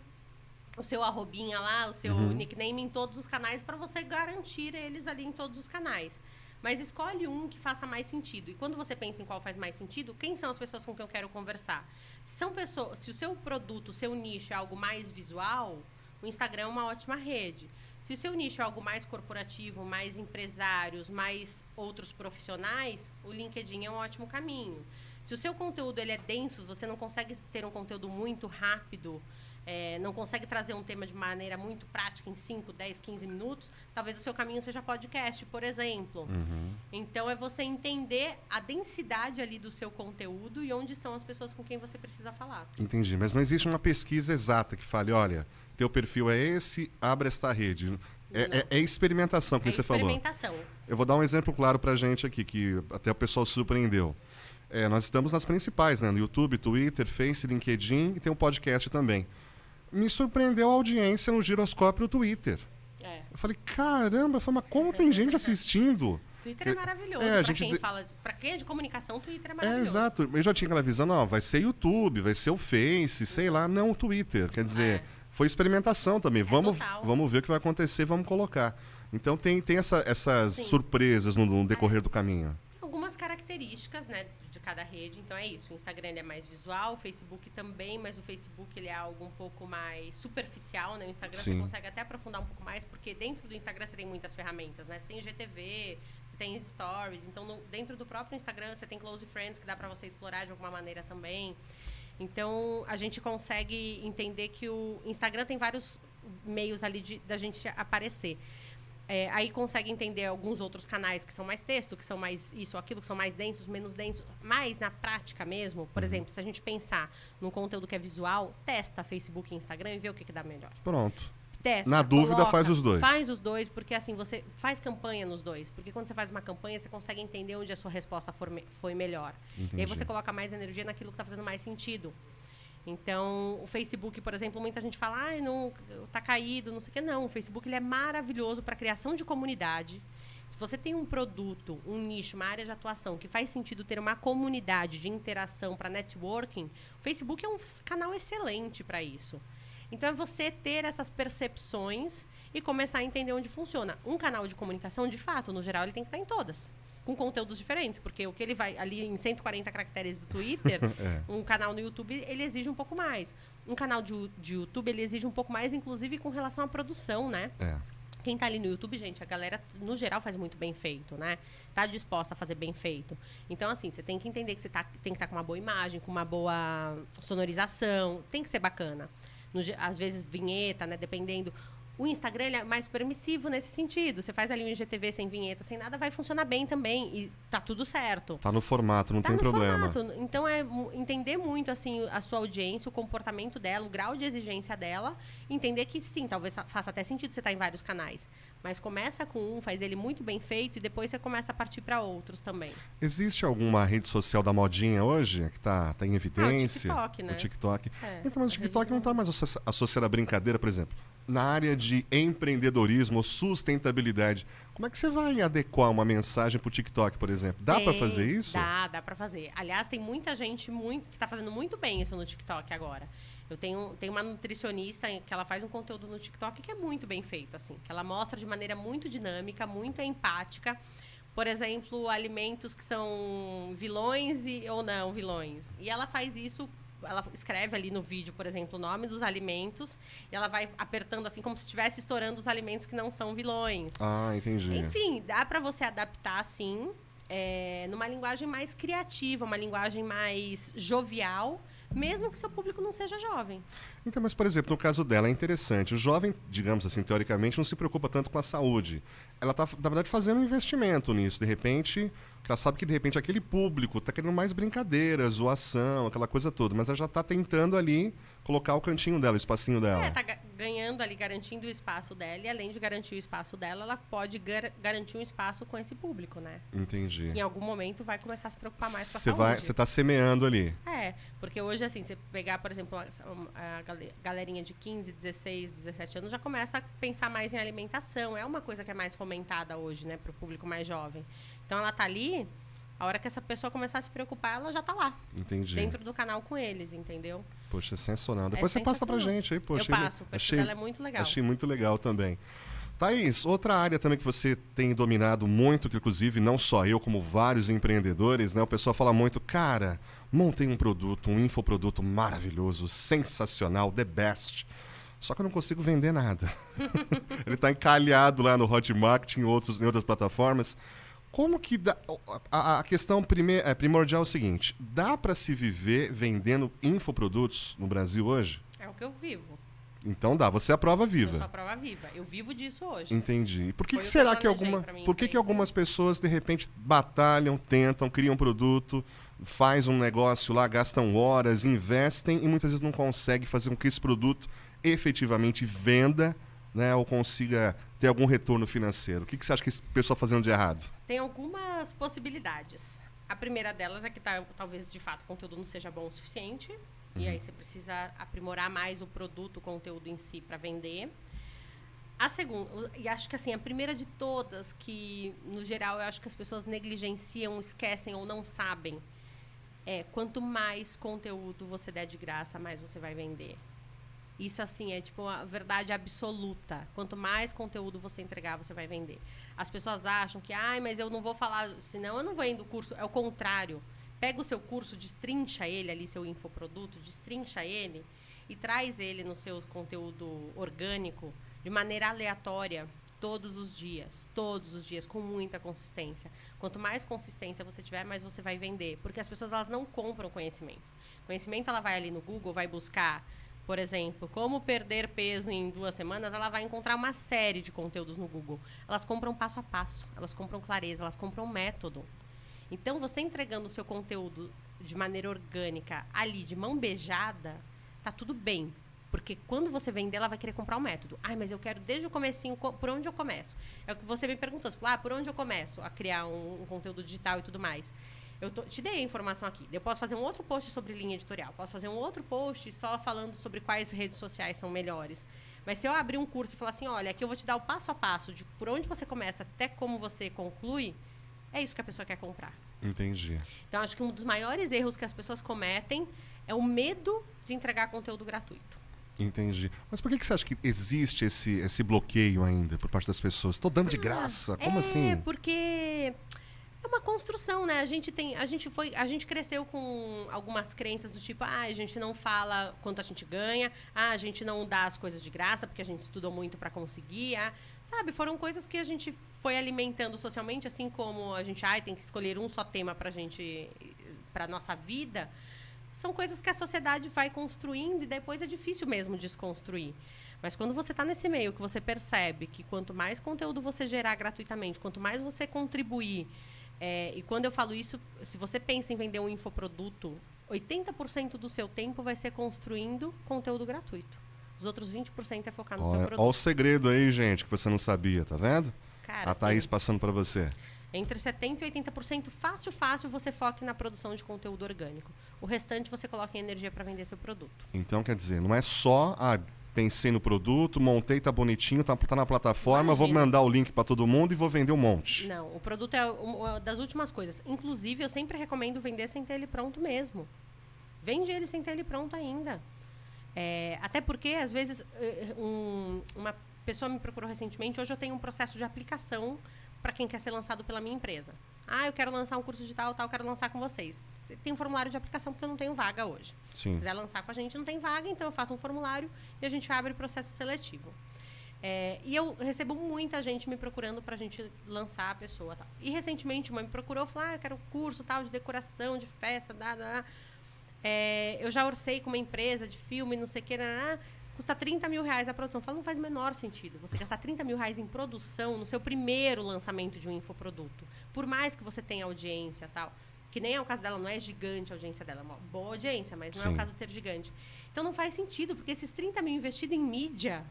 o seu arrobinha lá, o seu nickname em todos os canais para você garantir eles ali em todos os canais. Mas escolhe um que faça mais sentido. E quando você pensa em qual faz mais sentido, quem são as pessoas com quem eu quero conversar? Se o seu produto, o seu nicho é algo mais visual, o Instagram é uma ótima rede. Se o seu nicho é algo mais corporativo, mais empresários, mais outros profissionais, o LinkedIn é um ótimo caminho. Se o seu conteúdo ele é denso, você não consegue ter um conteúdo muito rápido, não consegue trazer um tema de maneira muito prática em 5, 10, 15 minutos, talvez o seu caminho seja podcast, por exemplo. Então, é você entender a densidade ali do seu conteúdo e onde estão as pessoas com quem você precisa falar. Entendi, mas não existe uma pesquisa exata que fale, olha, teu perfil é esse, abre esta rede. É experimentação, como você falou. Eu vou dar um exemplo claro pra gente aqui, que até o pessoal se surpreendeu. Nós estamos nas principais, né? No YouTube, Twitter, Face, LinkedIn e tem um podcast também. Me surpreendeu a audiência no giroscópio do Twitter. Eu falei, caramba, mas como tem gente assistindo? Twitter é maravilhoso. Pra quem é de comunicação, o Twitter é maravilhoso. Exato. Eu já tinha aquela visão, não, vai ser YouTube, vai ser o Face, sei lá. Não, o Twitter. Quer dizer, foi experimentação também. Vamos ver o que vai acontecer, vamos colocar. Então tem essas surpresas no decorrer do caminho. Algumas características, né, de cada rede. Então é isso, o Instagram ele é mais visual, o Facebook também, mas o Facebook ele é algo um pouco mais superficial, né? O Instagram você consegue até aprofundar um pouco mais, porque dentro do Instagram você tem muitas ferramentas, né? Você tem IGTV, você tem Stories, então dentro do próprio Instagram você tem Close Friends, que dá pra você explorar de alguma maneira também. Então a gente consegue entender que o Instagram tem vários meios ali da gente aparecer. Aí consegue entender alguns outros canais que são mais texto, que são mais isso ou aquilo, que são mais densos, menos densos. Mas, na prática mesmo, por exemplo, se a gente pensar num conteúdo que é visual, testa Facebook e Instagram e vê o que dá melhor. Pronto. Testa, na dúvida, faz os dois. Faz os dois, porque assim, você faz campanha nos dois. Porque quando você faz uma campanha, você consegue entender onde a sua resposta foi melhor. Entendi. E aí você coloca mais energia naquilo que está fazendo mais sentido. Então, o Facebook, por exemplo, muita gente fala, não, tá caído, não sei o que. Não, o Facebook ele é maravilhoso para criação de comunidade. Se você tem um produto, um nicho, uma área de atuação que faz sentido ter uma comunidade de interação para networking, o Facebook é um canal excelente para isso. Então, é você ter essas percepções e começar a entender onde funciona. Um canal de comunicação, de fato, no geral, ele tem que estar em todas. Com conteúdos diferentes, porque o que ele vai ali em 140 caracteres do Twitter, um canal no YouTube, ele exige um pouco mais. Um canal de YouTube, ele exige um pouco mais, inclusive, com relação à produção, né? Quem tá ali no YouTube, gente, a galera, no geral, faz muito bem feito, né? Tá disposta a fazer bem feito. Então, assim, você tem que entender que você tem que estar com uma boa imagem, com uma boa sonorização, tem que ser bacana. Às vezes, vinheta, né? Dependendo... O Instagram ele é mais permissivo nesse sentido. Você faz ali um IGTV sem vinheta, sem nada, vai funcionar bem também. E tá tudo certo. Tá no formato, não tem problema. Formato. Então, é entender muito assim, a sua audiência, o comportamento dela, o grau de exigência dela. Entender que, sim, talvez faça até sentido você estar em vários canais. Mas começa com um, faz ele muito bem feito e depois você começa a partir para outros também. Existe alguma rede social da modinha hoje que tá em evidência? O TikTok, né? O TikTok. Então, mas o TikTok não tá mais associado à brincadeira, por exemplo. Na área de empreendedorismo, sustentabilidade, como é que você vai adequar uma mensagem para o TikTok, por exemplo? Dá para fazer isso? Dá para fazer. Aliás, tem muita gente que está fazendo muito bem isso no TikTok agora. Eu tenho uma nutricionista que ela faz um conteúdo no TikTok que é muito bem feito, assim, que ela mostra de maneira muito dinâmica, muito empática. Por exemplo, alimentos que são vilões ou não vilões. E ela faz isso. Ela escreve ali no vídeo, por exemplo, o nome dos alimentos e ela vai apertando assim como se estivesse estourando os alimentos que não são vilões. Ah, entendi. Enfim, dá para você adaptar assim, numa linguagem mais criativa, uma linguagem mais jovial, mesmo que seu público não seja jovem. Então, mas, por exemplo, no caso dela é interessante. O jovem, digamos assim, teoricamente, não se preocupa tanto com a saúde. Ela está, na verdade, fazendo um investimento nisso. De repente, ela sabe que, de repente, aquele público está querendo mais brincadeira, zoação, aquela coisa toda. Mas ela já está tentando ali colocar o cantinho dela, o espacinho dela. Tá ganhando ali, garantindo o espaço dela. E além de garantir o espaço dela, ela pode garantir um espaço com esse público, né? Entendi. Que em algum momento vai começar a se preocupar mais com a saúde. Você está semeando ali. Porque hoje, assim, você pegar, por exemplo, a galerinha de 15, 16, 17 anos já começa a pensar mais em alimentação. É uma coisa que é mais fomentada hoje, né, para o público mais jovem. Então, ela tá ali, a hora que essa pessoa começar a se preocupar, ela já tá lá. Entendi. Dentro do canal com eles, entendeu? Poxa, é sensacional. Depois você passa pra gente aí, poxa. Eu passo, o perfil dela é muito legal. Achei muito legal também. Thaís, outra área também que você tem dominado muito, que inclusive não só eu, como vários empreendedores, né? O pessoal fala muito, cara, montei um produto, um infoproduto maravilhoso, sensacional, the best. Só que eu não consigo vender nada. Ele está encalhado lá no Hotmart, em outras plataformas. Como que dá? A questão primordial é o seguinte: dá para se viver vendendo infoprodutos no Brasil hoje? É o que eu vivo. Então dá, você é a prova viva. Eu sou a prova viva. Eu vivo disso hoje. Entendi. Por que será que algumas pessoas de repente batalham, tentam, criam um produto, faz um negócio lá, gastam horas, investem e muitas vezes não conseguem fazer com que esse produto efetivamente venda, né, ou consiga ter algum retorno financeiro? O que você acha que esse pessoal está fazendo de errado? Tem algumas possibilidades. A primeira delas é que talvez de fato o conteúdo não seja bom o suficiente. E aí você precisa aprimorar mais o produto, o conteúdo em si para vender. A segunda, e acho que assim, a primeira de todas, que no geral eu acho que as pessoas negligenciam, esquecem ou não sabem, quanto mais conteúdo você der de graça, mais você vai vender. Isso, assim, é tipo a verdade absoluta. Quanto mais conteúdo você entregar, você vai vender. As pessoas acham que, mas eu não vou falar, senão eu não vou indo do curso. É o contrário. Pega o seu curso, destrincha ele ali, seu infoproduto, destrincha ele e traz ele no seu conteúdo orgânico de maneira aleatória todos os dias, com muita consistência. Quanto mais consistência você tiver, mais você vai vender. Porque as pessoas, elas não compram conhecimento. Conhecimento, ela vai ali no Google, vai buscar, por exemplo, como perder peso em 2 semanas, ela vai encontrar uma série de conteúdos no Google. Elas compram passo a passo, elas compram clareza, elas compram método. Então, você entregando o seu conteúdo de maneira orgânica, ali, de mão beijada, tá tudo bem. Porque quando você vender, ela vai querer comprar o método. Mas eu quero desde o comecinho, por onde eu começo? É o que você me perguntou. Você falou, por onde eu começo a criar um conteúdo digital e tudo mais? Eu te dei a informação aqui. Eu posso fazer um outro post sobre linha editorial. Posso fazer um outro post só falando sobre quais redes sociais são melhores. Mas se eu abrir um curso e falar assim, olha, aqui eu vou te dar o passo a passo de por onde você começa até como você conclui, é isso que a pessoa quer comprar. Entendi. Então, acho que um dos maiores erros que as pessoas cometem é o medo de entregar conteúdo gratuito. Entendi. Mas por que você acha que existe esse bloqueio ainda por parte das pessoas? Estou dando de graça? Como assim? Porque é uma construção, né? A gente cresceu com algumas crenças do tipo, a gente não fala quanto a gente ganha, a gente não dá as coisas de graça porque a gente estudou muito para conseguir, sabe? Foram coisas que a gente foi alimentando socialmente, assim como a gente tem que escolher um só tema para nossa vida. São coisas que a sociedade vai construindo e depois é difícil mesmo desconstruir. Mas quando você está nesse meio, que você percebe que quanto mais conteúdo você gerar gratuitamente, quanto mais você contribuir, e quando eu falo isso, se você pensa em vender um infoproduto, 80% do seu tempo vai ser construindo conteúdo gratuito. Os outros 20% é focar no seu produto. Olha o segredo aí, gente, que você não sabia, tá vendo? Cara, a Thaís passando para você. Entre 70% e 80%, fácil, você foque na produção de conteúdo orgânico. O restante você coloca em energia para vender seu produto. Então, quer dizer, não é só, pensei no produto, montei, tá bonitinho, tá na plataforma, vou mandar o link para todo mundo e vou vender um monte. Não, o produto é uma das últimas coisas. Inclusive, eu sempre recomendo vender sem ter ele pronto mesmo. Vende ele sem ter ele pronto ainda. Até porque, às vezes, uma pessoa me procurou recentemente, hoje eu tenho um processo de aplicação para quem quer ser lançado pela minha empresa. Eu quero lançar um curso de tal, quero lançar com vocês. Tem um formulário de aplicação porque eu não tenho vaga hoje. Sim. Se quiser lançar com a gente, não tem vaga, então eu faço um formulário e a gente abre o processo seletivo. E eu recebo muita gente me procurando para a gente lançar a pessoa. Tal. E recentemente uma me procurou e falou, eu quero um curso tal, de decoração, de festa, eu já orcei com uma empresa de filme, não sei o que, custa 30 mil reais a produção. Eu falo, não faz o menor sentido você gastar 30 mil reais em produção no seu primeiro lançamento de um infoproduto. Por mais que você tenha audiência e tal, que nem é o caso dela, não é gigante a audiência dela, é uma boa audiência, mas não é o caso de ser gigante. Então não faz sentido, porque esses 30 mil investidos em mídia,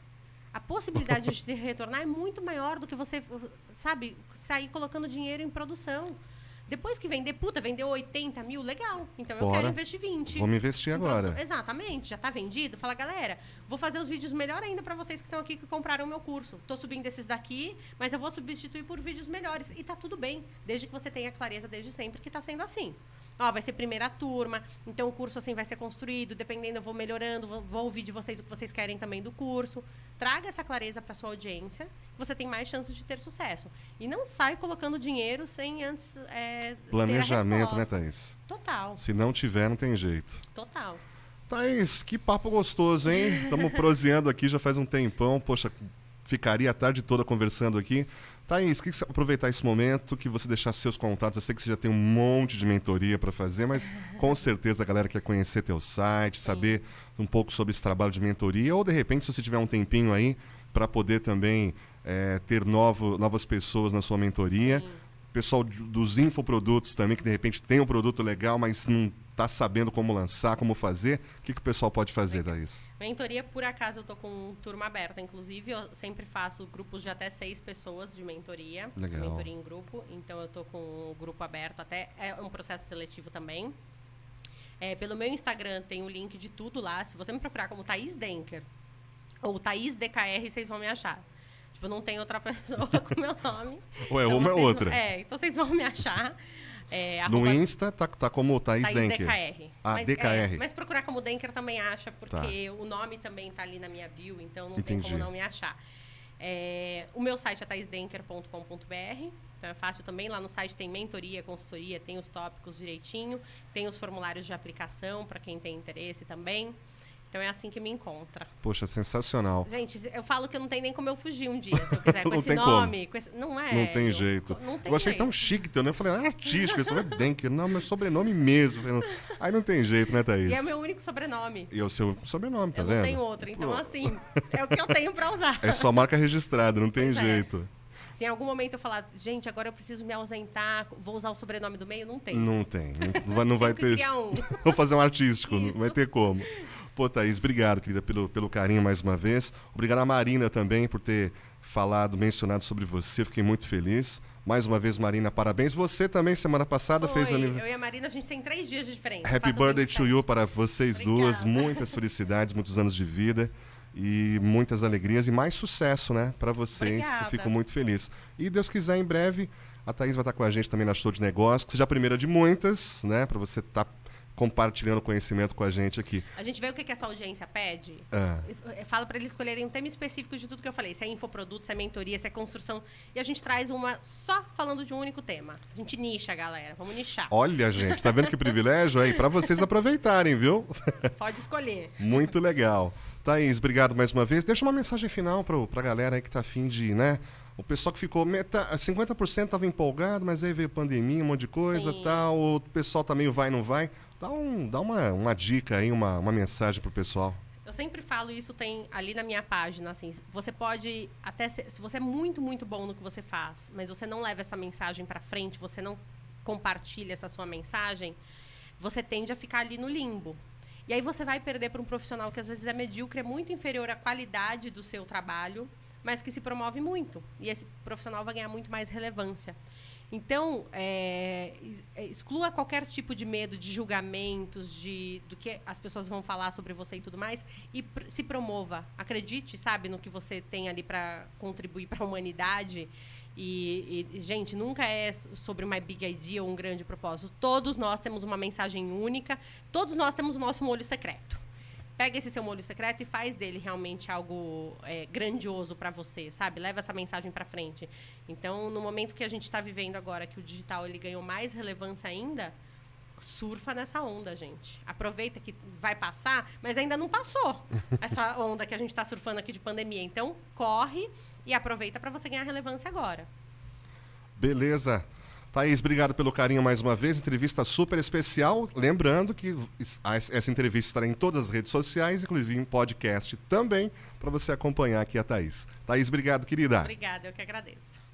a possibilidade de retornar é muito maior do que você, sabe, sair colocando dinheiro em produção. Depois que vender, vendeu 80 mil, legal. Então eu quero investir 20. Vamos investir agora. Exatamente, já está vendido. Fala, galera, vou fazer os vídeos melhor ainda para vocês que estão aqui, que compraram o meu curso. Estou subindo esses daqui, mas eu vou substituir por vídeos melhores. E tá tudo bem, desde que você tenha clareza desde sempre que está sendo assim. Vai ser primeira turma, então o curso assim vai ser construído, dependendo, eu vou melhorando, vou ouvir de vocês o que vocês querem também do curso. Traga essa clareza para sua audiência, você tem mais chances de ter sucesso. E não sai colocando dinheiro sem antes planejamento, né, Thaís? Total. Se não tiver, não tem jeito. Total. Thaís, que papo gostoso, hein? Estamos proseando aqui já faz um tempão. Poxa, ficaria a tarde toda conversando aqui. Thaís, que aproveitar esse momento, que você deixasse seus contatos. Eu sei que você já tem um monte de mentoria para fazer, mas com certeza a galera quer conhecer teu site, saber um pouco sobre esse trabalho de mentoria, ou de repente, se você tiver um tempinho aí, para poder também ter novas pessoas na sua mentoria. Sim. Pessoal dos infoprodutos também, que de repente tem um produto legal, mas não está sabendo como lançar, como fazer. O que o pessoal pode fazer, Thaís? Mentoria, por acaso, eu estou com turma aberta. Inclusive, eu sempre faço grupos de até 6 pessoas de mentoria. Legal. Mentoria em grupo. Então, eu estou com o grupo aberto. Até é um processo seletivo também. Pelo meu Instagram, tem o link de tudo lá. Se você me procurar como Thaís Denker ou Thaís DKR, vocês vão me achar. Tipo, não tem outra pessoa com meu nome. Ou então, uma ou outra. Então vocês vão me achar. No Insta tá como Thaís Denker. DKR. Mas, DKR. Mas procurar como Denker também acha, porque o nome também tá ali na minha bio, então não tem como não me achar. O meu site é thaisdenker.com.br. Então é fácil também. Lá no site tem mentoria, consultoria, tem os tópicos direitinho, tem os formulários de aplicação para quem tem interesse também. Então é assim que me encontra. Poxa, sensacional. Gente, eu falo que não tem nem como eu fugir um dia, se eu quiser, com esse nome. Não é. Não tem jeito. Não tem eu achei jeito. tão chique teu nome. Eu falei, artístico, esse nome é Denker. Não, meu sobrenome mesmo. Aí não tem jeito, né, Thaís? E é o meu único sobrenome. E é o seu sobrenome, tá vendo? Eu não tenho outro. Então, assim, é o que eu tenho pra usar. É sua marca registrada, não tem jeito. Se em algum momento eu falar, gente, agora eu preciso me ausentar, vou usar o sobrenome do meio, não tem. Não tem. Não vai ter. Criar um. Vou fazer um artístico, Isso. não vai ter como. Pô, Thaís, obrigado, querida, pelo carinho mais uma vez. Obrigado a Marina também por ter mencionado sobre você. Fiquei muito feliz. Mais uma vez, Marina, parabéns. Você também, semana passada, fez aniversário. Eu e a Marina, a gente tem 3 dias de diferença. Happy birthday to you para vocês duas. Obrigada. Muitas felicidades, muitos anos de vida. E muitas alegrias e mais sucesso, né, para vocês. Obrigada. Fico muito feliz. E Deus quiser, em breve, a Thaís vai estar com a gente também na Show de Negócios, que seja a primeira de muitas, né, para você estar compartilhando conhecimento com a gente aqui. A gente vê o que a sua audiência pede. Fala para eles escolherem um tema específico de tudo que eu falei. Se é infoproduto, se é mentoria, se é construção. E a gente traz uma só falando de um único tema. A gente nicha, galera. Vamos nichar. Olha, gente, tá vendo que privilégio aí? Para vocês aproveitarem, viu? Pode escolher. Muito legal. Thaís, obrigado mais uma vez. Deixa uma mensagem final pra galera aí que tá afim de, né? O pessoal que ficou... 50% estava empolgado, mas aí veio pandemia, um monte de coisa e tal. O pessoal tá meio vai, não vai. Dá uma dica aí, uma mensagem pro pessoal. Eu sempre falo isso, tem ali na minha página, assim, você pode até ser, se você é muito, muito bom no que você faz, mas você não leva essa mensagem para frente, você não compartilha essa sua mensagem, você tende a ficar ali no limbo. E aí você vai perder para um profissional que às vezes é medíocre, é muito inferior à qualidade do seu trabalho, mas que se promove muito. E esse profissional vai ganhar muito mais relevância. Então, exclua qualquer tipo de medo de julgamentos, do que as pessoas vão falar sobre você e tudo mais, e se promova. Acredite, sabe, no que você tem ali para contribuir para a humanidade. E, gente, nunca é sobre uma big idea ou um grande propósito. Todos nós temos uma mensagem única, todos nós temos o nosso molho secreto. Pega esse seu molho secreto e faz dele realmente algo grandioso para você, sabe? Leva essa mensagem para frente. Então, no momento que a gente está vivendo agora, que o digital ele ganhou mais relevância ainda, surfa nessa onda, gente. Aproveita que vai passar, mas ainda não passou essa onda que a gente está surfando aqui de pandemia. Então, corre e aproveita para você ganhar relevância agora. Beleza. Thaís, obrigado pelo carinho mais uma vez. Entrevista super especial. Lembrando que essa entrevista estará em todas as redes sociais, inclusive em podcast também, para você acompanhar aqui a Thaís. Thaís, obrigado, querida. Obrigada, eu que agradeço.